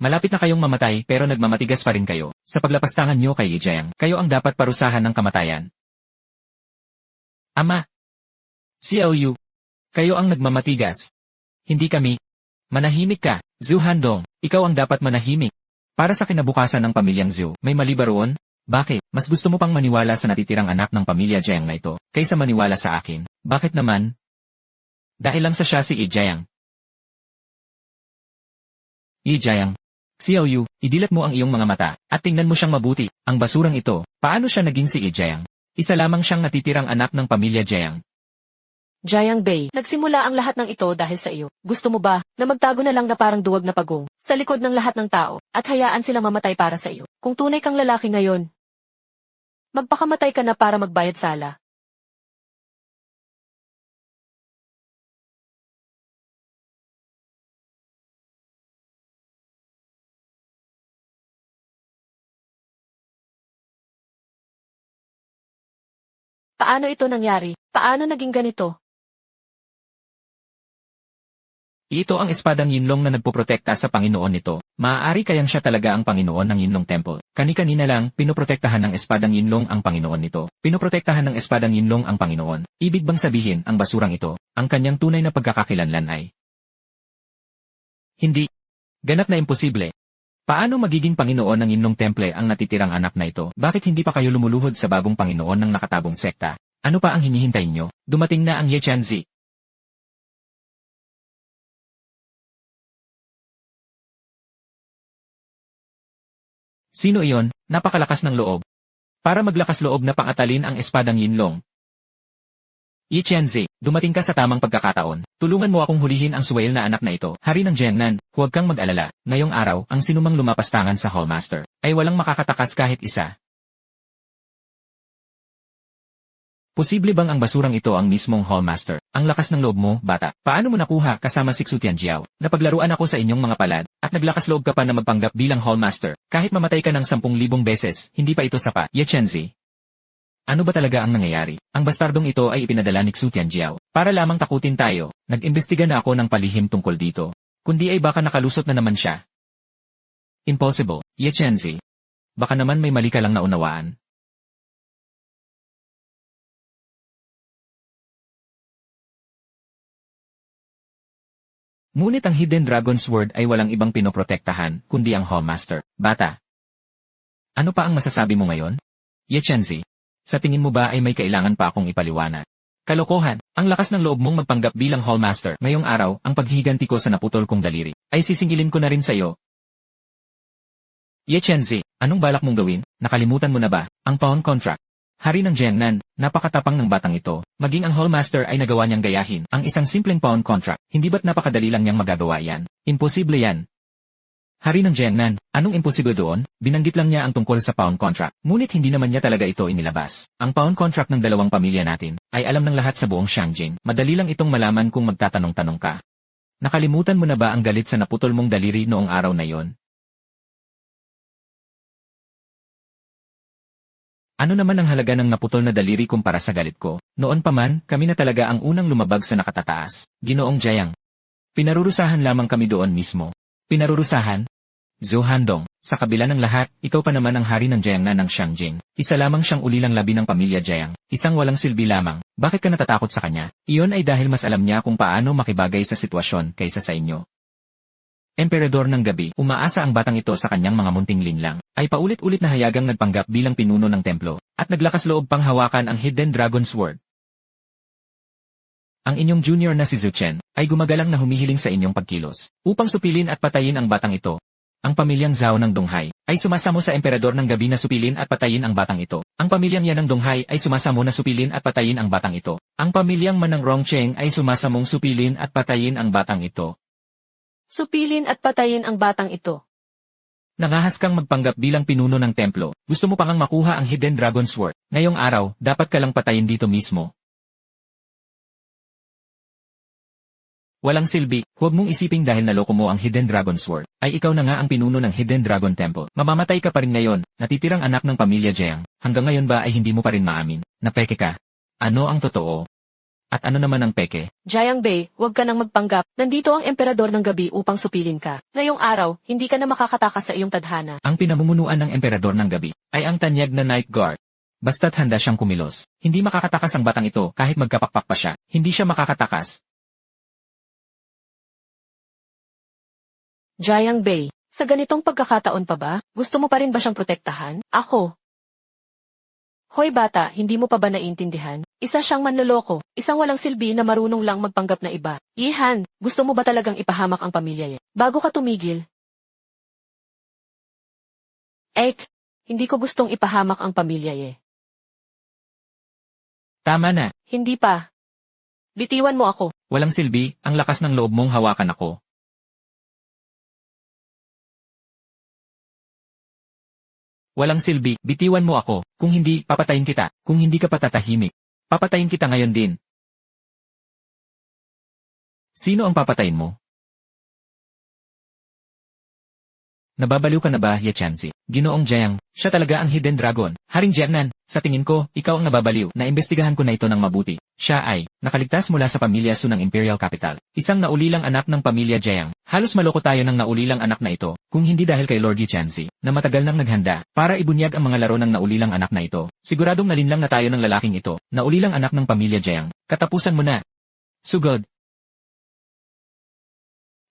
Malapit na kayong mamatay pero nagmamatigas pa rin kayo. Sa paglapastangan nyo kay Jiang, kayo ang dapat parusahan ng kamatayan. Ama! Xiao Yu! Kayo ang nagmamatigas. Hindi kami. Manahimik ka, Zhu Handong. Ikaw ang dapat manahimik. Para sa kinabukasan ng pamilyang Zhu, may mali ba roon? Bakit? Mas gusto mo pang maniwala sa natitirang anak ng pamilya Jiang na ito, kaysa maniwala sa akin. Bakit naman? Dahil lang sa siya si Jiang. Jiang. Xiao Yu, idilat mo ang iyong mga mata, at tingnan mo siyang mabuti. Ang basurang ito, paano siya naging si Jiang? Isa lamang siyang natitirang anak ng pamilya Jiang. Jiangbei, nagsimula ang lahat ng ito dahil sa iyo. Gusto mo ba, na magtago na lang na parang duwag na pagong, sa likod ng lahat ng tao, at hayaan silang mamatay para sa iyo? Kung tunay kang lalaki ngayon, magpakamatay ka na para magbayad sala. Paano ito nangyari? Paano naging ganito? Ito ang espadang Yinlong na nagpoprotekta sa Panginoon nito. Maaari kayang siya talaga ang Panginoon ng Yinlong Temple. Kani-kanina lang, pinoprotektahan ng espadang Yinlong ang Panginoon nito. Pinoprotektahan ng espadang Yinlong ang Panginoon. Ibig bang sabihin, ang basurang ito, ang kanyang tunay na pagkakakilanlan ay hindi. Ganap na imposible. Paano magiging Panginoon ng inyong temple ang natitirang anak na ito? Bakit hindi pa kayo lumuluhod sa bagong Panginoon ng nakatabong sekta? Ano pa ang hinihintay nyo? Dumating na ang Yechanzi. Sino iyon? Napakalakas ng loob. Para maglakas loob na pangatalin ang espadang Yinlong. Yechanzi, dumating ka sa tamang pagkakataon. Tulungan mo akong hulihin ang suwail na anak na ito. Hari ng Jiangnan, huwag kang mag-alala. Ngayong araw, ang sinumang lumapastangan sa Hallmaster ay walang makakatakas kahit isa. Posible bang ang basurang ito ang mismong Hallmaster? Ang lakas ng loob mo, bata. Paano mo nakuha kasama si Xu Tianjiao? Napaglaruan ako sa inyong mga palad, at naglakas loob ka pa na magpanggap bilang Hallmaster. Kahit mamatay ka ng 10,000 beses, hindi pa ito sapat. Yechanzi. Ano ba talaga ang nangyayari? Ang bastardong ito ay ipinadala ni Xu Tianjiao. Para lamang takutin tayo, nag-imbestiga na ako ng palihim tungkol dito. Kundi ay baka nakalusot na naman siya. Impossible, Yechanzi. Baka naman may mali ka lang naunawaan. Ngunit ang Hidden Dragon Sword ay walang ibang pinoprotektahan, kundi ang Hallmaster. Bata. Ano pa ang masasabi mo ngayon? Yechanzi. Sa tingin mo ba ay may kailangan pa akong ipaliwanag? Kalokohan, ang lakas ng loob mong magpanggap bilang Hallmaster. Ngayong araw, ang paghihiganti ko sa naputol kong daliri, ay sisingilin ko na rin sa iyo. Yechanzi, anong balak mong gawin? Nakalimutan mo na ba? Ang pawn contract. Hari ng Jiangnan, napakatapang ng batang ito. Maging ang Hallmaster ay nagawa niyang gayahin ang isang simpleng pawn contract. Hindi ba't napakadali lang niyang magagawa yan? Imposible yan. Hari ng Jiangnan, anong imposible doon? Binanggit lang niya ang tungkol sa pawn contract. Ngunit hindi naman niya talaga ito inilabas. Ang pawn contract ng dalawang pamilya natin ay alam ng lahat sa buong Shangjing. Madali lang itong malaman kung magtatanong-tanong ka. Nakalimutan mo na ba ang galit sa naputol mong daliri noong araw na yon? Ano naman ang halaga ng naputol na daliri kumpara sa galit ko? Noon pa man, kami na talaga ang unang lumabag sa nakatataas. Ginoong Jiang. Pinarurusahan lamang kami doon mismo. Pinarurusahan? Zhou Handong, sa kabila ng lahat, ikaw pa naman ang hari ng Jiangnan ng Shangjing. Isa lamang siyang ulilang labi ng pamilya Jiang. Isang walang silbi lamang. Bakit ka natatakot sa kanya? Iyon ay dahil mas alam niya kung paano makibagay sa sitwasyon kaysa sa inyo. Emperador ng gabi, umaasa ang batang ito sa kanyang mga munting linlang, ay paulit-ulit na hayagang nagpanggap bilang pinuno ng templo, at naglakas loob pang hawakan ang Hidden Dragon Sword. Ang inyong junior na si Zhu Chen, ay gumagalang na humihiling sa inyong pagkilos, upang supilin at patayin ang batang ito. Ang pamilyang Zhao ng Donghai, ay sumasamo sa Emperador ng gabi na supilin at patayin ang batang ito. Ang pamilyang Yan ng Donghai ay sumasamo na supilin at patayin ang batang ito. Ang pamilyang Man ng Rongcheng ay sumasamong supilin at patayin ang batang ito. Supilin at patayin ang batang ito. Nangahas kang magpanggap bilang pinuno ng templo. Gusto mo pa ngang makuha ang Hidden Dragon Sword. Ngayong araw, dapat ka lang patayin dito mismo. Walang silbi, huwag mong isiping dahil naloko mo ang Hidden Dragon Sword, ay ikaw na nga ang pinuno ng Hidden Dragon Temple. Mamamatay ka pa rin ngayon, natitirang anak ng pamilya Jiang. Hanggang ngayon ba ay hindi mo pa rin maamin na peke ka? Ano ang totoo? At ano naman ang peke? Jiang Bei, huwag ka nang magpanggap. Nandito ang Emperador ng gabi upang supilin ka. Ngayong araw, hindi ka na makakatakas sa iyong tadhana. Ang pinamumunuan ng Emperador ng gabi ay ang tanyag na Night Guard. Basta't handa siyang kumilos, hindi makakatakas ang batang ito kahit magkapakpak pa siya. Hindi siya makakatakas. Jiang Bei, sa ganitong pagkakataon pa ba, gusto mo pa rin ba siyang protektahan? Ako. Hoy bata, hindi mo pa ba naiintindihan? Isa siyang manloloko, isang walang silbi na marunong lang magpanggap na iba. Yihan, gusto mo ba talagang ipahamak ang pamilya niya? Bago ka tumigil. Hindi ko gustong ipahamak ang pamilya niya. Tama na. Hindi pa. Bitiwan mo ako. Walang silbi, ang lakas ng loob mong hawakan ako. Walang silbi, bitiwan mo ako. Kung hindi, papatayin kita. Kung hindi ka patatahimik, papatayin kita ngayon din. Sino ang papatayin mo? Nababaliw ka na ba, Yechanzi? Ginoong Jiang, siya talaga ang Hidden Dragon. Haring Jiangnan, sa tingin ko, ikaw ang nababaliw. Naimbestigahan ko na ito ng mabuti. Siya ay nakaligtas mula sa pamilya Su ng Imperial Capital. Isang naulilang anak ng pamilya Jiang. Halos maloko tayo ng naulilang anak na ito, kung hindi dahil kay Lord Yechanzi, na matagal nang naghanda para ibunyag ang mga laro ng naulilang anak na ito. Siguradong nalinlang na tayo ng lalaking ito, naulilang anak ng pamilya Jiang. Katapusan mo na. Sugod.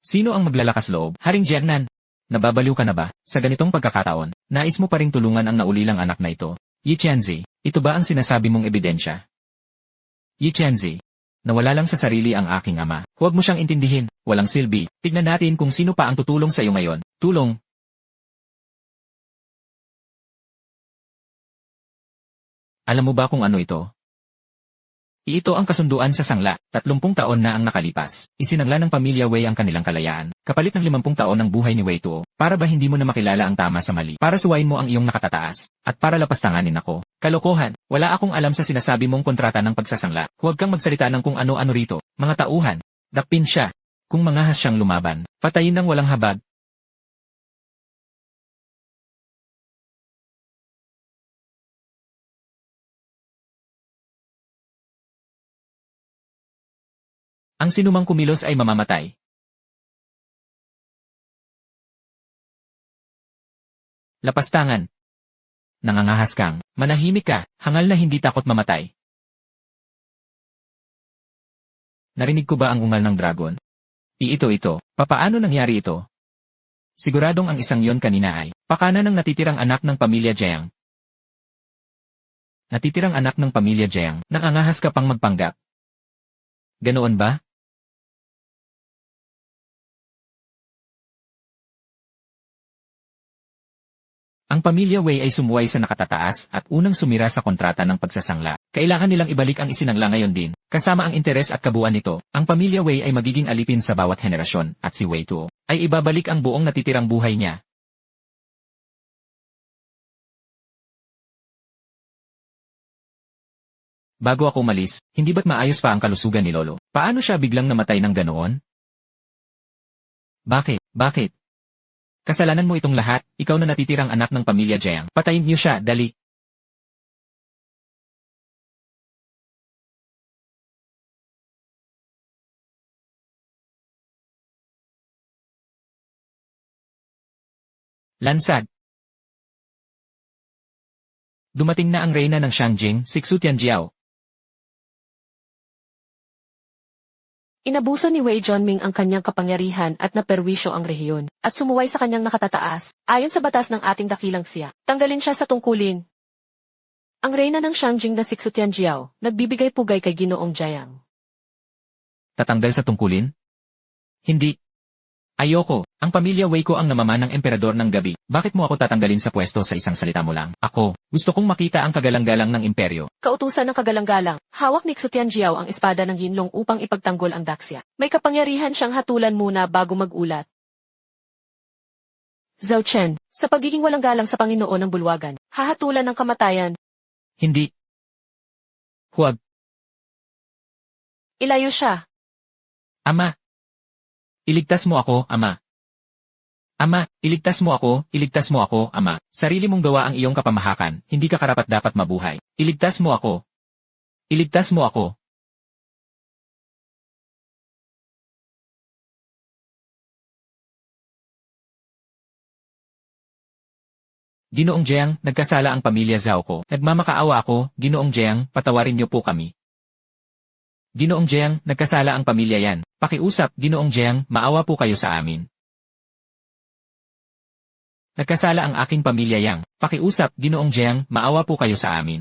Sino ang maglalakas loob? Haring Jiangnan. nababaliw ka na ba? Sa ganitong pagkakataon, nais mo pa ring tulungan ang naulilang anak na ito. Yi Qianzi, ito ba ang sinasabi mong ebidensya? Yi Qianzi, nawala lang sa sarili ang aking ama. Huwag mo siyang intindihin, walang silbi. Tignan natin kung sino pa ang tutulong sa iyo ngayon. Tulong. Alam mo ba kung ano ito? Ito ang kasunduan sa sangla, 30 taon na ang nakalipas. Isinangla ng pamilya Wei ang kanilang kalayaan, kapalit ng 50 taon ng buhay ni Wei Tuo. Para ba hindi mo na makilala ang tama sa mali? Para suwain mo ang iyong nakatataas, at para lapastanganin ako. Kalokohan, wala akong alam sa sinasabi mong kontrata ng pagsasangla. Huwag kang magsalita ng kung ano-ano rito. Mga tauhan, dakpin siya. Kung mangahas siyang lumaban, patayin ng walang habag. Ang sinumang kumilos ay mamamatay. Lapastangan. Nangangahas kang, manahimik ka, hangal na hindi takot mamatay. Narinig ko ba ang ungal ng dragon? Ito. Papaano nangyari ito? Siguradong ang isang yon kanina ay, pakana ng natitirang anak ng pamilya Jiang. Natitirang anak ng pamilya Jiang, nangangahas ka pang magpanggap. Ganoon ba? Ang pamilya Wei ay sumuway sa nakatataas at unang sumira sa kontrata ng pagsasangla. Kailangan nilang ibalik ang isinangla ngayon din. Kasama ang interes at kabuuan nito, ang pamilya Wei ay magiging alipin sa bawat henerasyon at si Wei Tuo ay ibabalik ang buong natitirang buhay niya. Bago ako umalis, hindi ba't maayos pa ang kalusugan ni Lolo? Paano siya biglang namatay ng ganoon? Bakit? Kasalanan mo itong lahat, ikaw na natitirang anak ng pamilya Jiang. Patayin niyo siya, dali. Lansad. Dumating na ang reyna ng Shangjing, si Xu Tianjiao. Inabuso ni Wei Zhongming ang kanyang kapangyarihan at naperwisyo ang rehiyon, at sumuway sa kanyang nakatataas. Ayon sa batas ng ating dakilang siya, tanggalin siya sa tungkulin. Ang reyna ng Shangjing na si Xu Tianjiao, nagbibigay pugay kay Ginoong Jiang. Tatanggal sa tungkulin? Hindi. Ayoko, ang pamilya Wei ko ang namaman ng emperador ng gabi. Bakit mo ako tatanggalin sa pwesto sa isang salita mo lang? Ako, gusto kong makita ang kagalang-galang ng imperyo. Kautusan ng kagalang-galang, hawak ni Xu Tianjiao ang espada ng Yinlong upang ipagtanggol ang Daxia. May kapangyarihan siyang hatulan muna bago magulat. Zhao Chen, sa pagiging walang galang sa Panginoon ng Bulwagan, hahatulan ng kamatayan. Hindi. Huwag. Ilayo siya. Ama. Iligtas mo ako, Ama. Ama, iligtas mo ako, Ama. Sarili mong gawa ang iyong kapamahakan, hindi ka karapat-dapat mabuhay. Iligtas mo ako. Iligtas mo ako. Ginoong Jiang, nagkasala ang pamilya Zhao ko. Nagmamakaawa ako, Ginoong Jiang, patawarin niyo po kami. Ginoong Jiang, nagkasala ang pamilya yan. Pakiusap, Ginoong Jiang, maawa po kayo sa amin. Nagkasala ang aking pamilya yang. Pakiusap, Ginoong Jiang, maawa po kayo sa amin.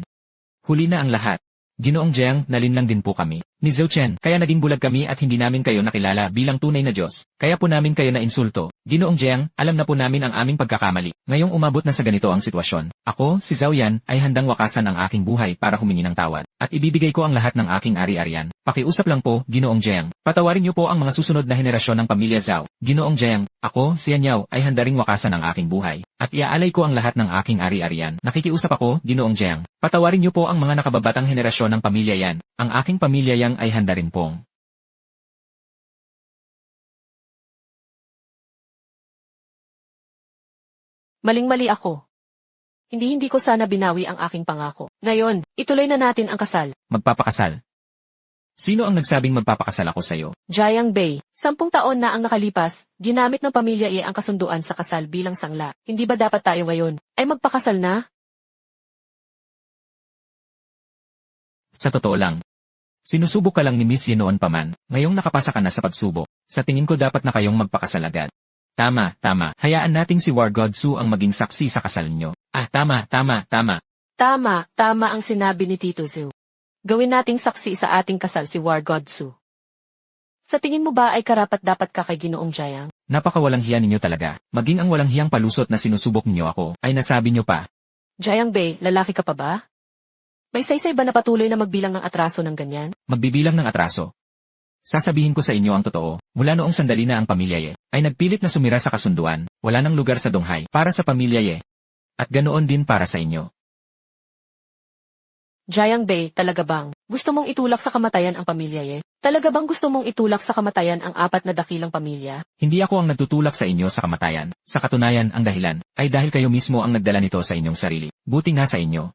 Huli na ang lahat. Ginoong Jiang, nalinlang din po kami. Ni Zhou Chen, kaya naging bulag kami at hindi namin kayo nakilala bilang tunay na Diyos. Kaya po namin kayo na insulto. Ginoong Jiang, alam na po namin ang aming pagkakamali. Ngayong umabot na sa ganito ang sitwasyon. Ako, si Zhao Yan, ay handang wakasan ang aking buhay para humingi ng tawad. At ibibigay ko ang lahat ng aking ari-arian. Pakiusap lang po, Ginoong Jiang. Patawarin niyo po ang mga susunod na henerasyon ng pamilya Zhao. Ginoong Jiang, ako, si Yan Yao, ay handa ring wakasan ang aking buhay. At iaalay ko ang lahat ng aking ari-arian. Nakikiusap ako, Ginoong Jiang. Patawarin niyo po ang mga nakababatang henerasyon ng pamilya Yan. Ang aking pamilya Yang ay handa rin pong. Maling-mali ako. Hindi ko sana binawi ang aking pangako. Ngayon, ituloy na natin ang kasal. Magpapakasal. Sino ang nagsabing magpapakasal ako sa'yo? Jiang Bei, 10 taon na ang nakalipas, ginamit ng pamilya Ye ang kasunduan sa kasal bilang sangla. Hindi ba dapat tayo ngayon ay magpakasal na? Sa totoo lang. Sinusubok ka lang ni Miss Ye noon pa man, ngayong nakapasa ka na sa pagsubok. Sa tingin ko dapat na kayong magpakasal agad. Tama, tama. Hayaan nating si War God Su ang maging saksi sa kasal nyo. Tama. Tama ang sinabi ni Tito Zhu. Gawin nating saksi sa ating kasal si War God Su. Sa tingin mo ba ay karapat-dapat ka kay Ginoong Jiang? Napakawalang hiya ninyo talaga. Maging ang walang hiyang palusot na sinusubok niyo ako, ay nasabi niyo pa. Jiang Bei, lalaki ka pa ba? May saysay ba na patuloy na magbilang ng atraso ng ganyan? Magbibilang ng atraso. Sasabihin ko sa inyo ang totoo, mula noong sandali na ang pamilya Ye, ay nagpilit na sumira sa kasunduan, wala nang lugar sa Donghae, para sa pamilya Ye. At ganoon din para sa inyo. Jiang Bei, talaga bang gusto mong itulak sa kamatayan ang pamilya Ye? Talaga bang gusto mong itulak sa kamatayan ang 4 na dakilang pamilya? Hindi ako ang nagtutulak sa inyo sa kamatayan. Sa katunayan, ang dahilan, ay dahil kayo mismo ang nagdala nito sa inyong sarili. Buti nga sa inyo.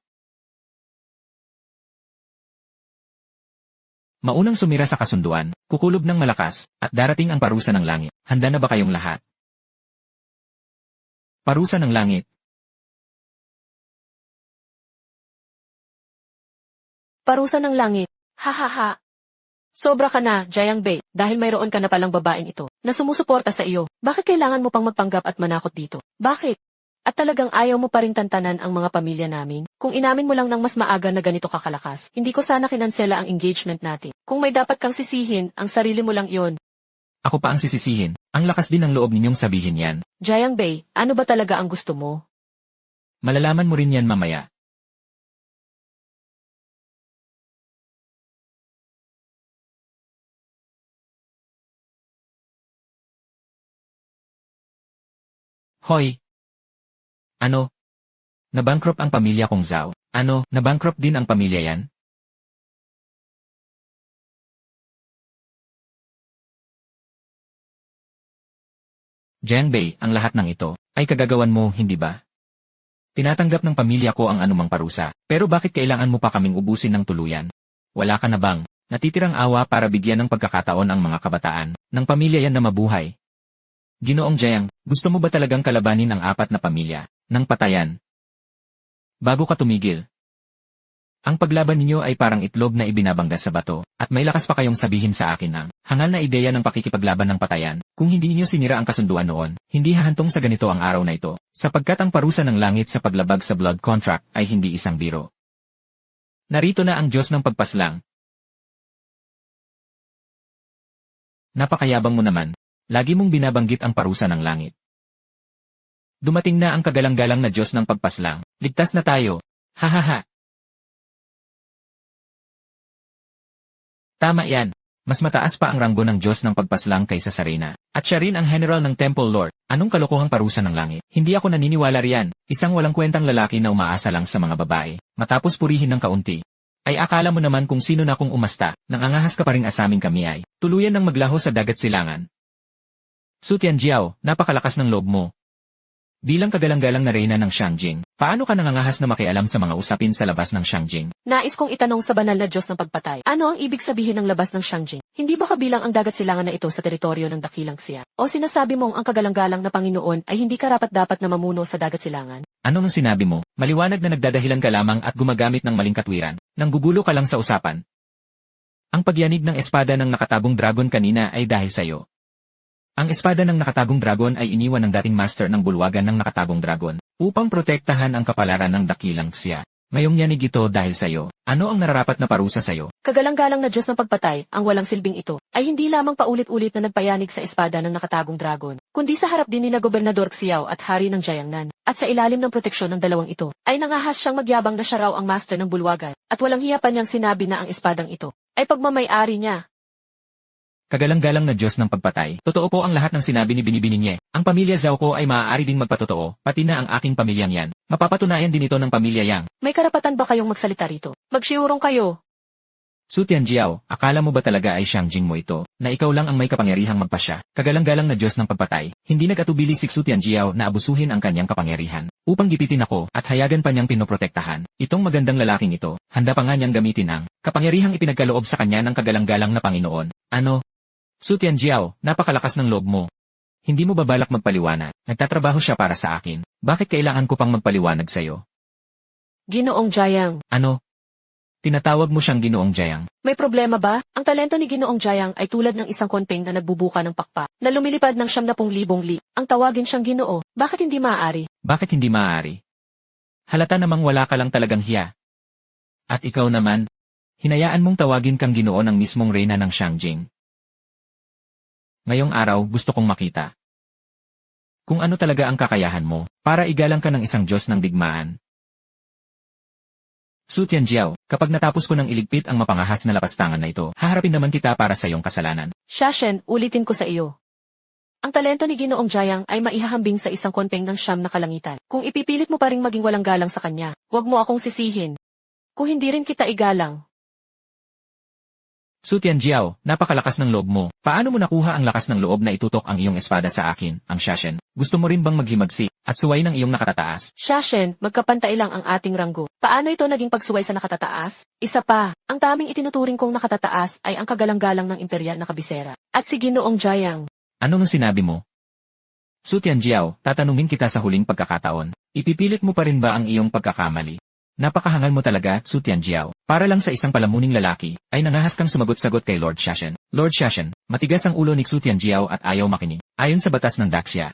Maunang sumira sa kasunduan, kukulob ng malakas, at darating ang parusa ng langit. Handa na ba kayong lahat? Parusa ng langit. Parusa ng langit. Ha. Sobra ka na, Jiang Bei, dahil mayroon ka na palang babaeng ito, na sumusuporta sa iyo. Bakit kailangan mo pang magpanggap at manakot dito? Bakit? At talagang ayaw mo pa rin tantanan ang mga pamilya namin? Kung inamin mo lang ng mas maaga na ganito kakalakas, hindi ko sana kinansela ang engagement natin. Kung may dapat kang sisihin, ang sarili mo lang iyon. Ako pa ang sisisihin. Ang lakas din ng loob ninyong sabihin yan. Jiang Bei, ano ba talaga ang gusto mo? Malalaman mo rin yan mamaya. Hoy! Ano? Nabankrupt ang pamilya kong Zhao. Ano, nabankrupt din ang pamilya yan? Jiang Bei, ang lahat ng ito, ay kagagawan mo, hindi ba? Tinatanggap ng pamilya ko ang anumang parusa, pero bakit kailangan mo pa kaming ubusin ng tuluyan? Wala ka na bang natitirang awa para bigyan ng pagkakataon ang mga kabataan ng pamilya yan na mabuhay? Ginoong Jiang, gusto mo ba talagang kalabanin ang 4 na pamilya ng patayan? Bago ka tumigil. Ang paglaban ninyo ay parang itlog na ibinabangga sa bato, at may lakas pa kayong sabihin sa akin ang hangal na ideya ng pakikipaglaban ng patayan. Kung hindi ninyo sinira ang kasunduan noon, hindi hahantong sa ganito ang araw na ito, sapagkat ang parusa ng langit sa paglabag sa blood contract ay hindi isang biro. Narito na ang Diyos ng pagpaslang. Napakayabang mo naman. Lagi mong binabanggit ang parusa ng langit. Dumating na ang kagalang-galang na Diyos ng pagpaslang. Ligtas na tayo. Ha. Tama yan. Mas mataas pa ang ranggo ng Diyos ng pagpaslang kaysa sa Reyna. At siya rin ang General ng Temple Lord. Anong kalokohang parusa ng langit? Hindi ako naniniwala riyan. Isang walang kwentang lalaki na umaasa lang sa mga babae. Matapos purihin ng kaunti. Ay akala mo naman kung sino na kung umasta, nang angahas ka pa rin asaming kami ay tuluyan ng maglaho sa dagat silangan. Su Tianjiao, napakalakas ng loob mo. Bilang kagalang-galang na reyna ng Shangjing, paano ka nangangahas na makialam sa mga usapin sa labas ng Shangjing? Nais kong itanong sa banal na Diyos ng pagpatay. Ano ang ibig sabihin ng labas ng Shangjing? Hindi ba kabilang ang dagat silangan na ito sa teritoryo ng dakilang Xia? O sinasabi mong ang kagalang-galang na Panginoon ay hindi karapat-dapat na mamuno sa dagat silangan? Ano nang sinabi mo? Maliwanag na nagdadahilan ka lamang at gumagamit ng maling katwiran. Nanggugulo ka lang sa usapan. Ang pagyanig ng espada ng nakatagong dragon kanina ay dahil sa'yo. Ang espada ng nakatagong dragon ay iniwan ng dating master ng bulwagan ng nakatagong dragon upang protektahan ang kapalaran ng dakilang Xia. Ngayong yanig ito dahil sa'yo. Ano ang nararapat na parusa sa'yo? Kagalang-galang na Diyos ng pagpatay, ang walang silbing ito, ay hindi lamang paulit-ulit na nagpayanig sa espada ng nakatagong dragon, kundi sa harap din ni na Gobernador Xiao at Hari ng Jiangnan, at sa ilalim ng proteksyon ng dalawang ito, ay nangahas siyang magyabang na siya raw ang master ng bulwagan, at walang hiya pa niyang sinabi na ang espadang ito ay pagmamay-ari niya. Kagalang-galang na Diyos ng pagpatay. Totoo po ang lahat ng sinabi ni Binibining. Ang pamilya Zhao ko ay maaari ding magpatotoo, pati na ang aking pamilyang yan. Mapapatunayan din ito ng pamilya Yang. May karapatan ba kayong magsalita rito? Magsiurong kayo. Su Tianjiao, akala mo ba talaga ay Shangjing mo ito, na ikaw lang ang may kapangyarihang magpasya? Kagalang-galang na Diyos ng pagpatay. Hindi nag-atubili si Su Tianjiao na abusuhin ang kanyang kapangyarihan, upang gipitin ako at hayagan pa niyang pinoprotektahan. Itong magandang lalaking ito, handa pa nga niyang gamitin ang kapangyarihang ipinagkaloob sa kanya ng kagalang-galang na Panginoon. Ano? Su Tianjiao, napakalakas ng loob mo. Hindi mo ba balak magpaliwanag? Nagtatrabaho siya para sa akin. Bakit kailangan ko pang magpaliwanag sa'yo? Ginoong Jiang. Ano? Tinatawag mo siyang Ginoong Jayang. May problema ba? Ang talento ni Ginoong Jayang ay tulad ng isang konpeng na nagbubuka ng pakpa, na lumilipad ng 70,000 li. Ang tawagin siyang Ginoo, bakit hindi maaari? Bakit hindi maaari? Halata namang wala ka lang talagang hiya. At ikaw naman, hinayaan mong tawagin kang Ginoo ng mismong reyna ng Shangjing. Ngayong araw gusto kong makita kung ano talaga ang kakayahan mo para igalang ka ng isang Diyos ng digmaan. Su Tianjiao, kapag natapos ko ng iligpit ang mapangahas na lapastangan na ito, haharapin naman kita para sa iyong kasalanan. Shashen, ulitin ko sa iyo. Ang talento ni Ginoong Jayang ay maihahambing sa isang konpeng ng 7 na kalangitan. Kung ipipilit mo pa ring maging walang galang sa kanya, huwag mo akong sisihin. Kung hindi rin kita igalang. Su Tianjiao, napakalakas ng loob mo. Paano mo nakuha ang lakas ng loob na itutok ang iyong espada sa akin, ang Shashen? Gusto mo rin bang maghimagsik at suway ng iyong nakatataas? Shashen, magkapantay lang ang ating ranggo. Paano ito naging pagsuway sa nakatataas? Isa pa, ang taming itinuturing kong nakatataas ay ang kagalang-galang ng imperial na kabisera. At si Ginoong Jayang. Ano nang sinabi mo? Su Tianjiao, tatanungin kita sa huling pagkakataon. Ipipilit mo pa rin ba ang iyong pagkakamali? Napakahangal mo talaga, Su Tianjiao. Para lang sa isang palamuning lalaki, ay nangahas kang sumagot-sagot kay Lord Shashen. Lord Shashen, matigas ang ulo ni Su Tianjiao at ayaw makinig. Ayon sa batas ng Daxia,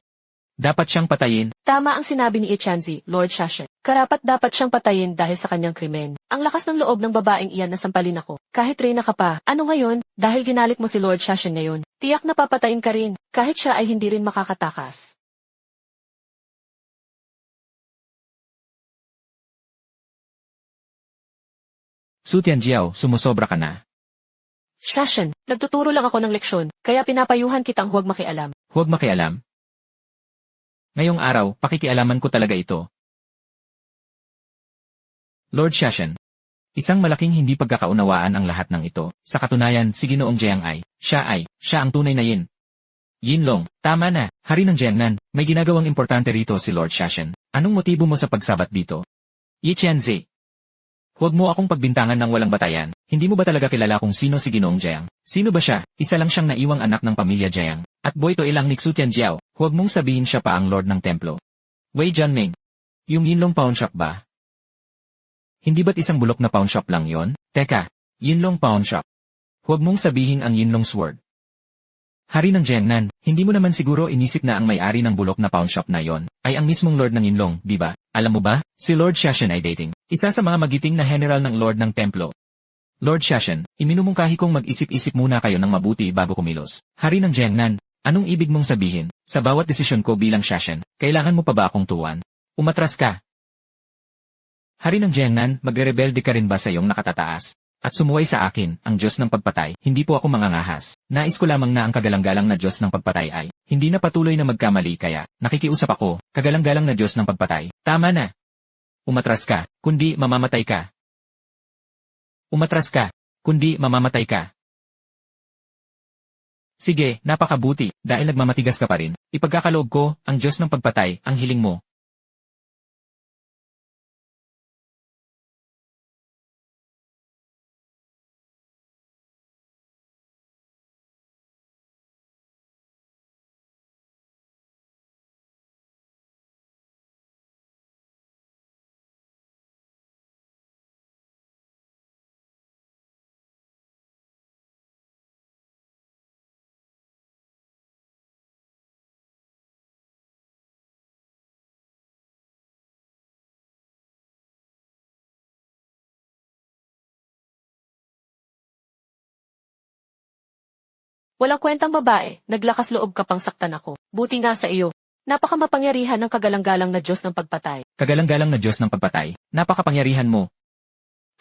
dapat siyang patayin. Tama ang sinabi ni Ichanzi, Lord Shashen. Karapat dapat siyang patayin dahil sa kanyang krimen. Ang lakas ng loob ng babaeng iyan na sampalin ako. Kahit reyna ka pa, ano ngayon? Dahil ginalit mo si Lord Shashen ngayon, tiyak na papatayin ka rin, kahit siya ay hindi rin makakatakas. Su Tianjiao, sumusobra ka na. Shashen, nagtuturo lang ako ng leksyon, kaya pinapayuhan kitang huwag makialam. Huwag makialam. Ngayong araw, pakikialaman ko talaga ito. Lord Shashen, isang malaking hindi pagkakaunawaan ang lahat ng ito. Sa katunayan, si Ginoong Jayang siya ang tunay na yin. Yinlong, tama na, hari ng Jiangnan, may ginagawang importante rito si Lord Shashen. Anong motibo mo sa pagsabat dito? Yi Qianzi. Huwag mo akong pagbintangan ng walang batayan. Hindi mo ba talaga kilala kung sino si Ginoong Jayang? Sino ba siya? Isa lang siyang naiwang anak ng pamilya Jayang. At boy to ilang ni Su Tianjiao. Huwag mong sabihin siya pa ang Lord ng Templo. Wei Jianming. Yung Yinlong Pawn Shop ba? Hindi ba't isang bulok na pawn shop lang yon? Teka, Yinlong Pawn Shop. Huwag mong sabihin ang Yinlong Sword. Hari ng Jiangnan, hindi mo naman siguro inisip na ang may-ari ng bulok na pawn shop na yon ay ang mismong Lord ng Yinlong, di ba? Alam mo ba, si Lord Shashen ay dating. Isa sa mga magiting na general ng Lord ng Templo. Lord Shashen, iminumungkahi kong mag-isip-isip muna kayo ng mabuti bago kumilos. Hari ng Jiangnan, anong ibig mong sabihin? Sa bawat desisyon ko bilang Shashen, kailangan mo pa ba akong tuwan? Umatras ka. Hari ng Jiangnan, magre-rebelde ka rin ba sa iyong nakatataas? At sumuway sa akin, ang Diyos ng pagpatay, hindi po ako mangangahas. Nais ko lamang na ang kagalang-galang na Diyos ng pagpatay ay, hindi na patuloy na magkamali kaya, nakikiusap ako, kagalang-galang na Diyos ng pagpatay. Tama na. Umatras ka, kundi mamamatay ka. Umatras ka, kundi mamamatay ka. Sige, napakabuti, dahil nagmamatigas ka pa rin. Ipagkakaloob ko, ang Diyos ng pagpatay, ang hiling mo. Walang kwentang babae, naglakas loob ka pang saktan ako. Buti nga sa iyo. Napakamapangyarihan ng kagalang-galang na Diyos ng pagpatay. Kagalang-galang na Diyos ng pagpatay, napakapangyarihan mo.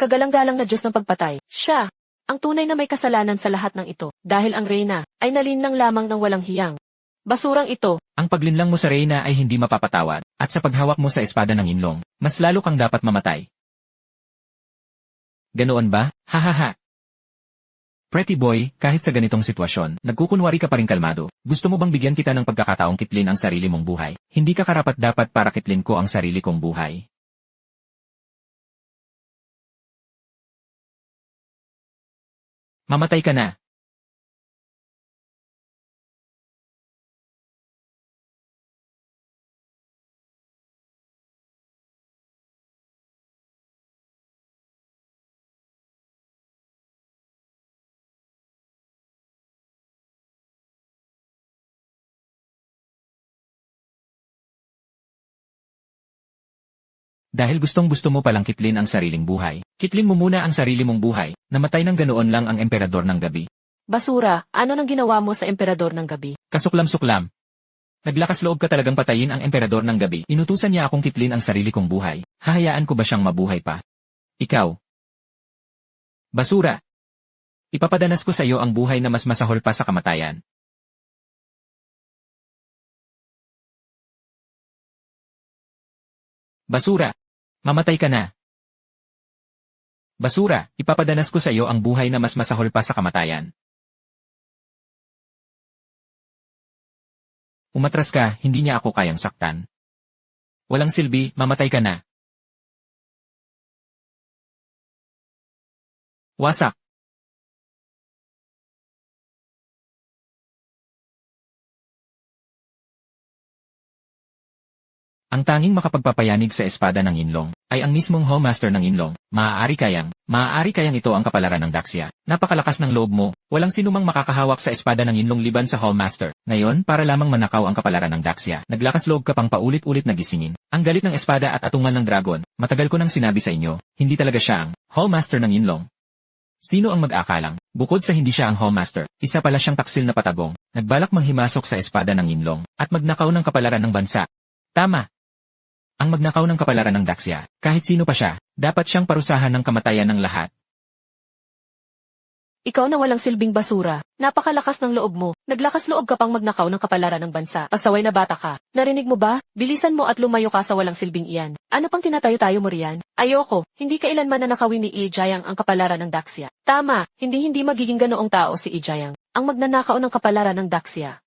Kagalang-galang na Diyos ng pagpatay. Siya, ang tunay na may kasalanan sa lahat ng ito. Dahil ang reyna, ay nalinlang lamang ng walang hiyang. Basurang ito. Ang paglinlang mo sa reyna ay hindi mapapatawad, at sa paghawak mo sa espada ng Yinlong, mas lalo kang dapat mamatay. Ganoon ba? Hahaha. Pretty boy, kahit sa ganitong sitwasyon, nagkukunwari ka pa rin kalmado. Gusto mo bang bigyan kita ng pagkakataong kitlin ang sarili mong buhay? Hindi ka karapat-dapat para kitlin ko ang sarili kong buhay. Mamatay ka na. Dahil gustong-gusto mo palang kitlin ang sariling buhay. Kitlin mo muna ang sarili mong buhay, namatay ng ganoon lang ang emperador ng gabi. Basura, ano nang ginawa mo sa emperador ng gabi? Kasuklam-suklam. Naglakas loob ka talagang patayin ang emperador ng gabi. Inutusan niya akong kitlin ang sarili kong buhay. Hahayaan ko ba siyang mabuhay pa? Ikaw. Basura. Ipapadanas ko sa iyo ang buhay na mas masahol pa sa kamatayan. Basura. Mamatay ka na. Basura, ipapadanas ko sa iyo ang buhay na mas masahol pa sa kamatayan. Umatras ka, hindi niya ako kayang saktan. Walang silbi, mamatay ka na. Wasak. Ang tanging makapagpapayanig sa espada ng Yinlong ay ang mismong Hallmaster ng Yinlong. Maaari kayang ito ang kapalaran ng Daxia. Napakalakas ng loob mo, walang sinumang makakahawak sa espada ng Yinlong liban sa Hallmaster. Ngayon, para lamang manakaw ang kapalaran ng Daxia, naglakas loob ka pang paulit-ulit na gisingin. Ang galit ng espada at atungan ng dragon, matagal ko nang sinabi sa inyo, hindi talaga siya ang Hallmaster ng Yinlong. Sino ang mag-akalang? Bukod sa hindi siya ang Hallmaster, isa pala siyang taksil na patagong, nagbalak manghimasok sa espada ng Yinlong, at magnakaw ng kapalaran ng bansa. Tama! Ang magnakaw ng kapalaran ng Daxia, kahit sino pa siya, dapat siyang parusahan ng kamatayan ng lahat. Ikaw na walang silbing basura, napakalakas ng loob mo, naglakas loob ka pang magnakaw ng kapalaran ng bansa, pasaway na bata ka. Narinig mo ba? Bilisan mo at lumayo ka sa walang silbing iyan. Ano pang tinatayo-tayo mo riyan? Ayoko, hindi kailanman nanakawin ni Ijayang ang kapalaran ng Daxia. Tama, hindi magiging ganoong tao si Ijayang, ang magnanakaw ng kapalaran ng Daxia.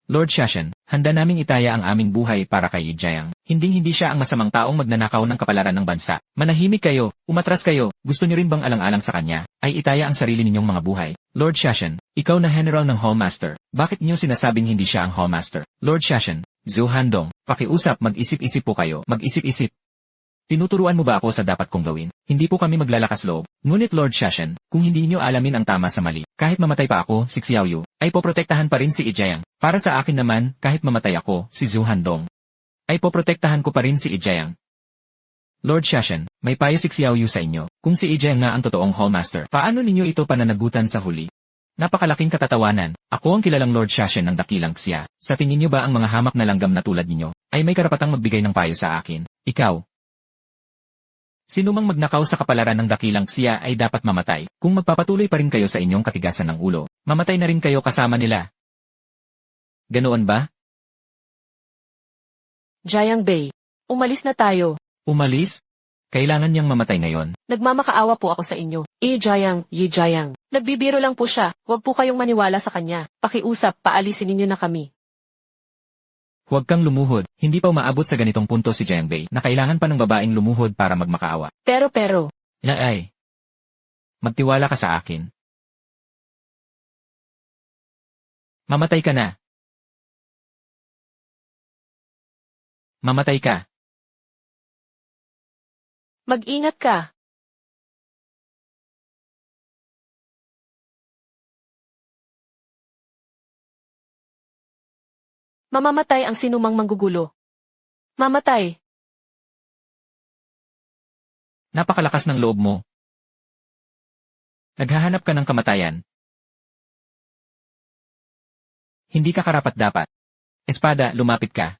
Lord Shashan, handa naming itaya ang aming buhay para kay Ijayang. Hinding-hindi siya ang masamang taong magnanakaw ng kapalaran ng bansa. Manahimik kayo, umatras kayo, gusto niyo rin bang alang-alang sa kanya, ay itaya ang sarili ninyong mga buhay. Lord Shashan, ikaw na general ng Hallmaster, bakit niyo sinasabing hindi siya ang Hallmaster? Lord Shashan, Zhou Handong, pakiusap, mag-isip-isip po kayo, mag-isip-isip. Tinuturuan mo ba ako sa dapat kong gawin? Hindi po kami maglalakas loob. Ngunit Lord Shashan, kung hindi niyo alamin ang tama sa mali, kahit mamatay pa ako, si Xiaoyu, ay poprotektahan pa rin si Ijayang. Para sa akin naman, kahit mamatay ako, si Zhou Handong, ay poprotektahan ko pa rin si Ijayang. Lord Shashan, may payo si Xiaoyu sa inyo. Kung si Ijayang na ang totoong Hallmaster, paano ninyo ito pananagutan sa huli? Napakalaking katatawanan. Ako ang kilalang Lord Shashan ng dakilang Xia. Sa tingin niyo ba ang mga hamak na langgam na tulad ninyo, ay may karapatang magbigay ng payo sa akin? Ikaw. Sino mang magnakaw sa kapalaran ng dakilang Xia ay dapat mamatay. Kung magpapatuloy pa rin kayo sa inyong katigasan ng ulo, mamatay na rin kayo kasama nila. Ganoon ba? Jiang Bei, umalis na tayo. Umalis? Kailangan niyang mamatay ngayon. Nagmamakaawa po ako sa inyo. Yi Jiang. Nagbibiro lang po siya, huwag po kayong maniwala sa kanya. Pakiusap, paalisin ninyo na kami. Huwag kang lumuhod, hindi pa umaabot sa ganitong punto si Jiang Bei na kailangan pa ng babaeng lumuhod para magmakaawa. Pero. Ay. Magtiwala ka sa akin. Mamatay ka na. Mamatay ka. Mag-ingat ka. Mamamatay ang sinumang manggugulo. Mamatay. Napakalakas ng loob mo. Naghahanap ka ng kamatayan. Hindi ka karapat-dapat. Espada, lumapit ka.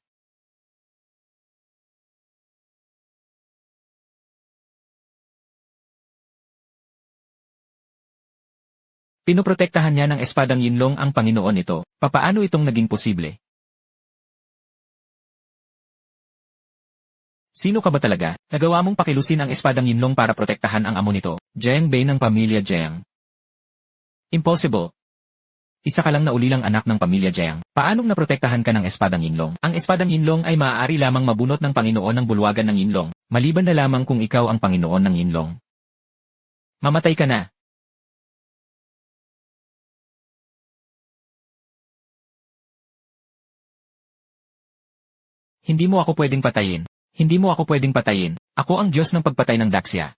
Pinoprotektahan niya ng espadang Yinlong ang Panginoon nito. Papaano itong naging posible? Sino ka ba talaga? Nagawa mong pakilusin ang espadang Yinlong para protektahan ang amo nito, Jiang Bei ng pamilya Jiang. Impossible. Isa ka lang na ulilang anak ng pamilya Jiang. Paanong naprotektahan ka ng espadang Yinlong? Ang espadang Yinlong ay maaari lamang mabunot ng Panginoon ng bulwagan ng Yinlong, maliban na lamang kung ikaw ang Panginoon ng Yinlong. Mamatay ka na. Hindi mo ako pwedeng patayin. Hindi mo ako pwedeng patayin. Ako ang Diyos ng pagpatay ng Daxia.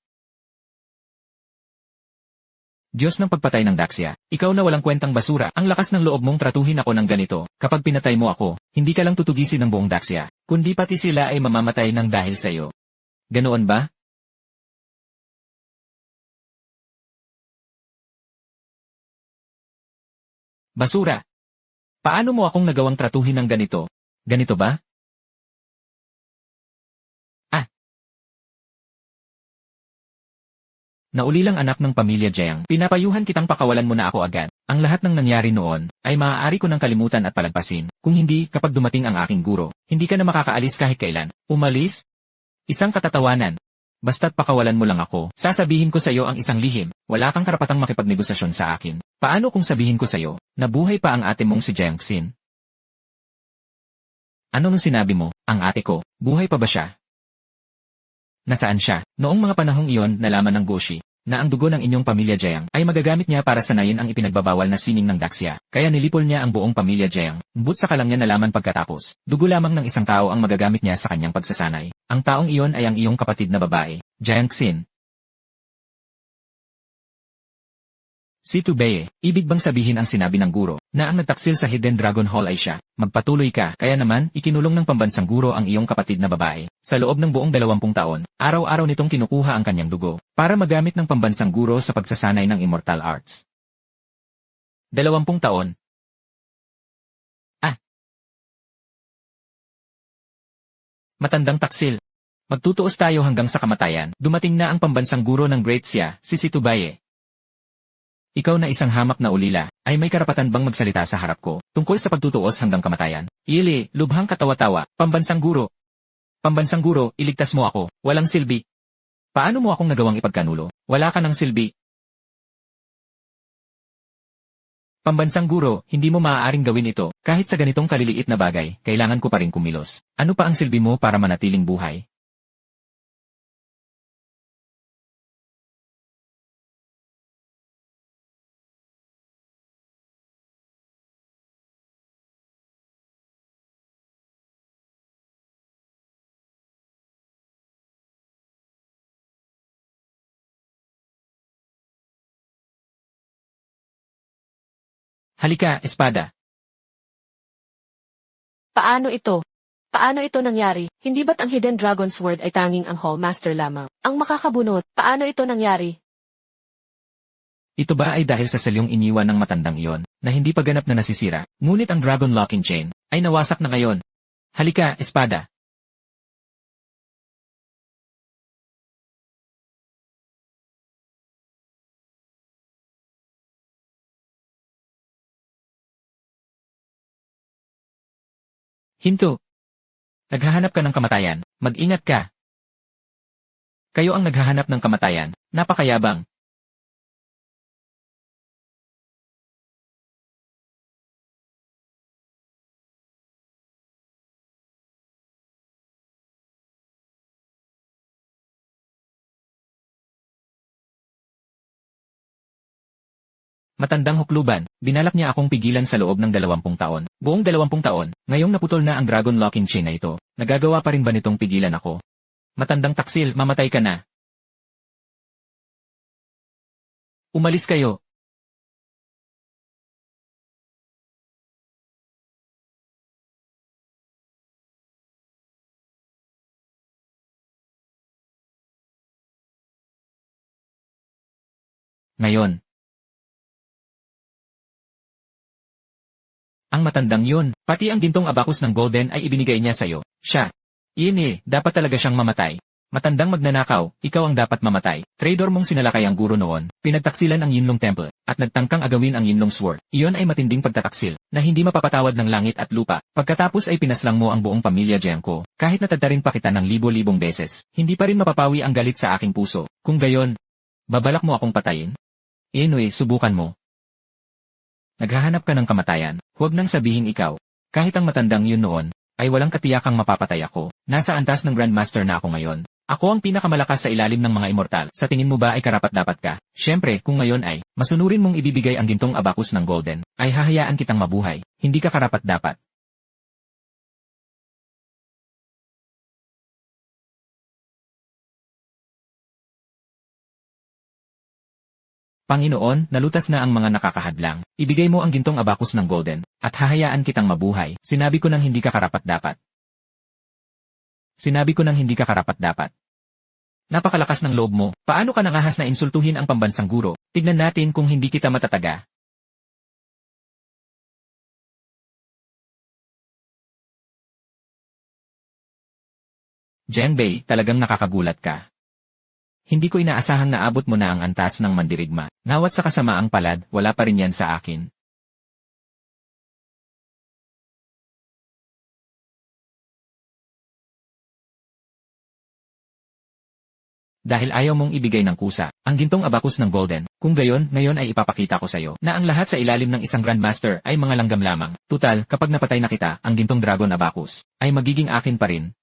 Diyos ng pagpatay ng Daxia. Ikaw na walang kwentang basura. Ang lakas ng loob mong tratuhin ako ng ganito. Kapag pinatay mo ako, hindi ka lang tutugisin ng buong Daxia, kundi pati sila ay mamamatay ng dahil sa iyo. Ganoon ba? Basura! Paano mo akong nagawang tratuhin ng ganito? Ganito ba? Ah! Naulilang anak ng pamilya Jiang, pinapayuhan kitang pakawalan mo na ako agad. Ang lahat ng nangyari noon, ay maaari ko nang kalimutan at palagpasin. Kung hindi, kapag dumating ang aking guro, hindi ka na makakaalis kahit kailan. Umalis? Isang katatawanan. Basta't pakawalan mo lang ako, sasabihin ko sa iyo ang isang lihim, wala kang karapatang makipagnegosasyon sa akin. Paano kung sabihin ko sa iyo, na buhay pa ang ate mong si Jiang Xin? Ano nung sinabi mo, ang ate ko, buhay pa ba siya? Nasaan siya? Noong mga panahong iyon, nalaman ng Goshi, na ang dugo ng inyong pamilya Jiang ay magagamit niya para sanayin ang ipinagbabawal na sining ng Daxia. Kaya nilipol niya ang buong pamilya Jiang. But saka lang niya nalaman pagkatapos, dugo lamang ng isang tao ang magagamit niya sa kanyang pagsasanay. Ang taong iyon ay ang iyong kapatid na babae, Jiang Xin. Si Tubeye, ibig bang sabihin ang sinabi ng guro, na ang nagtaksil sa Hidden Dragon Hall ay siya? Magpatuloy ka, kaya naman, ikinulong ng pambansang guro ang iyong kapatid na babae. Sa loob ng buong 20 taon, araw-araw nitong kinukuha ang kanyang dugo, para magamit ng pambansang guro sa pagsasanay ng immortal arts. 20 taon. Ah! Matandang taksil. Magtutuos tayo hanggang sa kamatayan. Dumating na ang pambansang guro ng Great Xia, si Situbaye. Ikaw na isang hamak na ulila, ay may karapatan bang magsalita sa harap ko, tungkol sa pagtutuos hanggang kamatayan? Ili, lubhang katawa-tawa, pambansang guro. Pambansang guro, iligtas mo ako, walang silbi. Paano mo akong nagawang ipagkanulo? Wala ka ng silbi. Pambansang guro, hindi mo maaaring gawin ito, kahit sa ganitong kaliliit na bagay, kailangan ko pa rin kumilos. Ano pa ang silbi mo para manatiling buhay? Halika, espada. Paano ito? Paano ito nangyari? Hindi ba't ang Hidden Dragon Sword ay tanging ang Hall Master lamang? Ang makakabunot, paano ito nangyari? Ito ba ay dahil sa selyong iniwan ng matandang iyon, na hindi pa ganap na nasisira, ngunit ang Dragon Locking Chain, ay nawasak na ngayon? Halika, espada. Hinto. Naghahanap ka ng kamatayan, mag-ingat ka. Kayo ang naghahanap ng kamatayan, napakayabang. Matandang hukluban, binalak niya akong pigilan sa loob ng 20 taon. Buong 20 taon, ngayong naputol na ang Dragon Locking Chain na ito, nagagawa pa rin ba nitong pigilan ako? Matandang taksil, mamatay ka na. Umalis kayo. Ngayon. Ang matandang yun, pati ang gintong abakus ng Golden ay ibinigay niya sa'yo. Siya. Iyon dapat talaga siyang mamatay. Matandang magnanakaw, ikaw ang dapat mamatay. Traitor mong sinalakay ang guro noon, pinagtaksilan ang Yinlong Temple, at nagtangkang agawin ang Yinlong Sword. Iyon ay matinding pagtataksil, na hindi mapapatawad ng langit at lupa. Pagkatapos ay pinaslang mo ang buong pamilya Jiangko, kahit natadtarin pa kita ng libo-libong beses, hindi pa rin mapapawi ang galit sa aking puso. Kung gayon, babalak mo akong patayin? Subukan mo. Naghahanap ka ng kamatayan, huwag nang sabihin ikaw. Kahit ang matandang yun noon, ay walang katiyakang mapapatay ako. Nasa antas ng Grandmaster na ako ngayon. Ako ang pinakamalakas sa ilalim ng mga immortal. Sa tingin mo ba ay karapat-dapat ka? Siyempre, kung ngayon ay, masunurin mong ibibigay ang gintong abakus ng Golden, ay hahayaan kitang mabuhay. Hindi ka karapat-dapat. Panginoon, nalutas na ang mga nakakahadlang. Ibigay mo ang gintong abakus ng Golden, at hahayaan kitang mabuhay. Sinabi ko nang hindi ka karapat-dapat. Sinabi ko nang hindi ka karapat-dapat. Napakalakas ng loob mo. Paano ka nangahas na insultuhin ang pambansang guro? Tignan natin kung hindi kita matataga. Jianbei, talagang nakakagulat ka. Hindi ko inaasahang naabot mo na ang antas ng mandirigma. Ngawat sa kasamaang palad, wala pa rin yan sa akin. Dahil ayaw mong ibigay ng kusa, ang gintong abakus ng golden, kung gayon, ngayon ay ipapakita ko sa'yo na ang lahat sa ilalim ng isang grandmaster ay mga langgam lamang. Tutal, kapag napatay na kita, ang gintong dragon abakus ay magiging akin pa rin.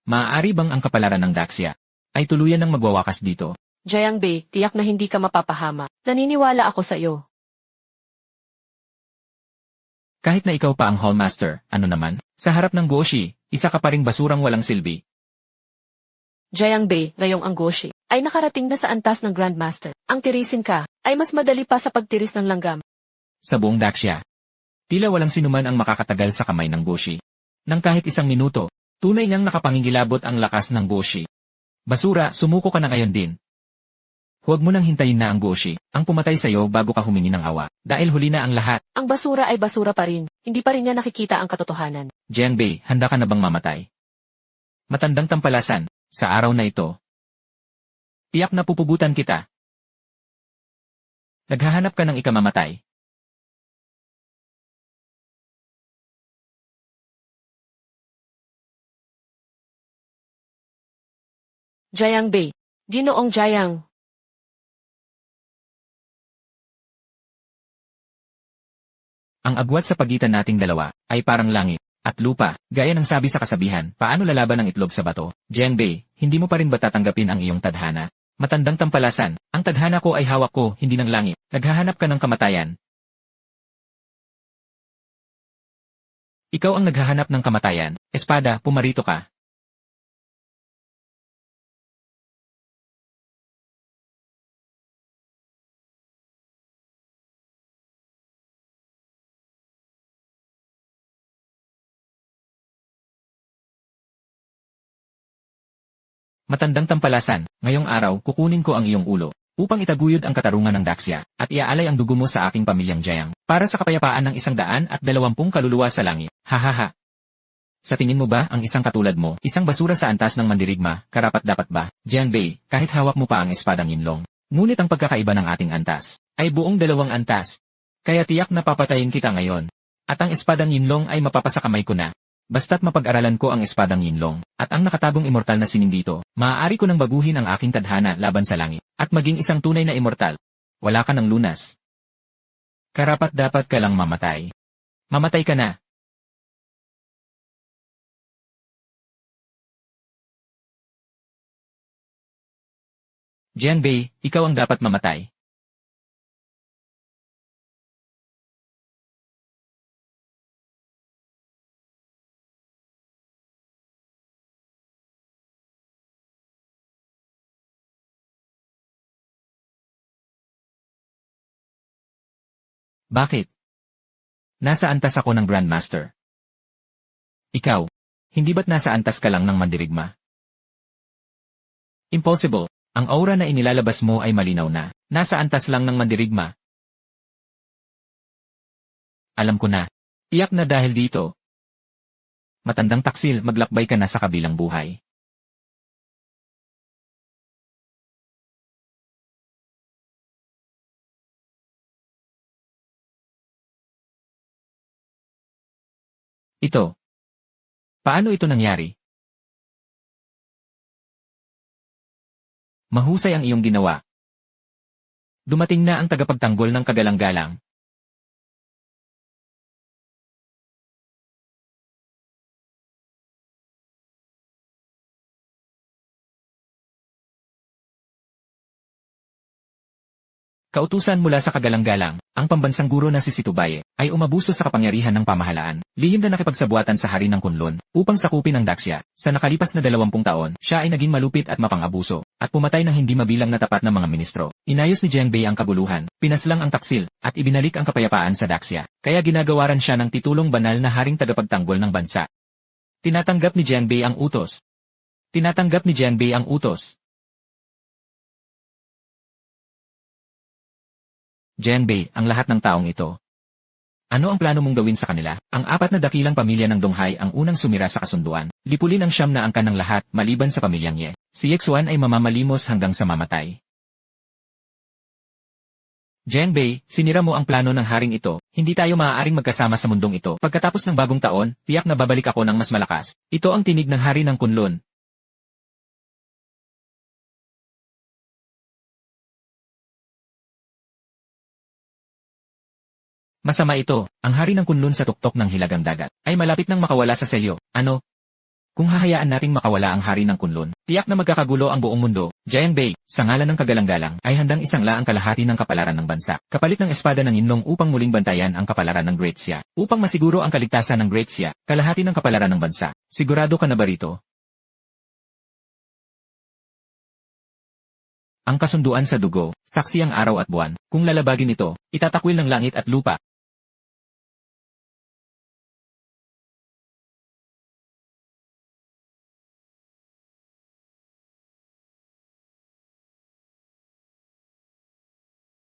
Maaari bang ang kapalaran ng Daxia ay tuluyan ng magwawakas dito? Jianbei, tiyak na hindi ka mapapahama. Naniniwala ako sa iyo. Kahit na ikaw pa ang Hallmaster, ano naman? Sa harap ng Goshi, isa ka pa ring basurang walang silbi. Jianbei, ngayong ang Goshi ay nakarating na sa antas ng Grandmaster. Ang tirisin ka ay mas madali pa sa pagtiris ng langgam. Sa buong Daxia, tila walang sinuman ang makakatagal sa kamay ng Goshi. Nang kahit isang minuto, tunay niyang nakapangingilabot ang lakas ng Goshi. Basura, sumuko ka na ngayon din. Huwag mo nang hintayin na ang Goshi ang pumatay sa'yo bago ka humingi ng awa, dahil huli na ang lahat. Ang basura ay basura pa rin. Hindi pa rin niya nakikita ang katotohanan. Jianbei, handa ka na bang mamatay? Matandang tampalasan, sa araw na ito. Tiyak na pupugutan kita. Naghahanap ka ng ikamamatay. Jianbei, Ginoong Jiang. Ang agwat sa pagitan nating dalawa ay parang langit at lupa, gaya ng sabi sa kasabihan, paano lalaban ang itlog sa bato? Jianbei, hindi mo pa rin ba tatanggapin ang iyong tadhana? Matandang tampalasan, ang tadhana ko ay hawak ko, hindi ng langit. Naghahanap ka ng kamatayan. Ikaw ang naghahanap ng kamatayan. Espada, pumarito ka. Matandang tampalasan, ngayong araw kukunin ko ang iyong ulo, upang itaguyod ang katarungan ng Daxia, at iaalay ang dugo mo sa aking pamilyang Jiang, para sa kapayapaan ng 120 kaluluwa sa langit. Hahaha. Sa tingin mo ba ang isang katulad mo, isang basura sa antas ng mandirigma, karapat-dapat ba? Jianbei, kahit hawak mo pa ang espadang yinlong, ngunit ang pagkakaiba ng ating antas, ay buong 2 antas. Kaya tiyak na papatayin kita ngayon. At ang espadang yinlong ay mapapasakamay ko na. Basta't mapag-aralan ko ang espadang yinlong, at ang nakatagong immortal na sining dito, maaari ko nang baguhin ang aking tadhana laban sa langit, at maging isang tunay na immortal. Wala ka ng lunas. Karapat-dapat ka lang mamatay. Mamatay ka na. Jianbei, ikaw ang dapat mamatay. Bakit? Nasa antas ako ng Grandmaster. Ikaw, hindi ba't nasa antas ka lang ng mandirigma? Impossible. Ang aura na inilalabas mo ay malinaw na. Nasa antas lang ng mandirigma. Alam ko na. Tiyak na dahil dito. Matandang taksil, maglakbay ka na sa kabilang buhay. Ito. Paano ito nangyari? Mahusay ang iyong ginawa. Dumating na ang tagapagtanggol ng kagalang-galang. Kautusan mula sa kagalang-galang, ang pambansang guro na si Situbaye, ay umabuso sa kapangyarihan ng pamahalaan, lihim na nakipagsabuatan sa hari ng Kunlun, upang sakupin ang Daxia. Sa nakalipas na 20 taon, siya ay naging malupit at mapang-abuso, at pumatay ng hindi mabilang na tapat na mga ministro. Inayos ni Jianbei ang kaguluhan, pinaslang ang taksil, at ibinalik ang kapayapaan sa Daxia. Kaya ginagawaran siya ng titulong banal na haring tagapagtanggol ng bansa. Tinatanggap ni Jianbei ang utos. Tinatanggap ni Jianbei ang utos. Jianbei, ang lahat ng taong ito. Ano ang plano mong gawin sa kanila? Ang 4 na dakilang pamilya ng Donghai ang unang sumira sa kasunduan. Lipulin ang 9 na angkan ng lahat, maliban sa pamilyang Ye. Si Yexuan ay mamamalimos hanggang sa mamatay. Jianbei, sinira mo ang plano ng haring ito. Hindi tayo maaaring magkasama sa mundong ito. Pagkatapos ng bagong taon, tiyak na babalik ako ng mas malakas. Ito ang tinig ng hari ng Kunlun. Masama ito, ang hari ng Kunlun sa tuktok ng hilagang dagat, ay malapit nang makawala sa selyo. Ano? Kung hahayaan nating makawala ang hari ng Kunlun, tiyak na magkakagulo ang buong mundo. Jianbei, sa ngalan ng kagalang-galang, ay handang isangla ang kalahati ng kapalaran ng bansa, kapalit ng espada ng Yinlong upang muling bantayan ang kapalaran ng Great Xia. Upang masiguro ang kaligtasan ng Great Xia, kalahati ng kapalaran ng bansa. Sigurado ka na ba rito? Ang kasunduan sa dugo, saksi ang araw at buwan. Kung lalabagin ito, itatakwil ng langit at lupa.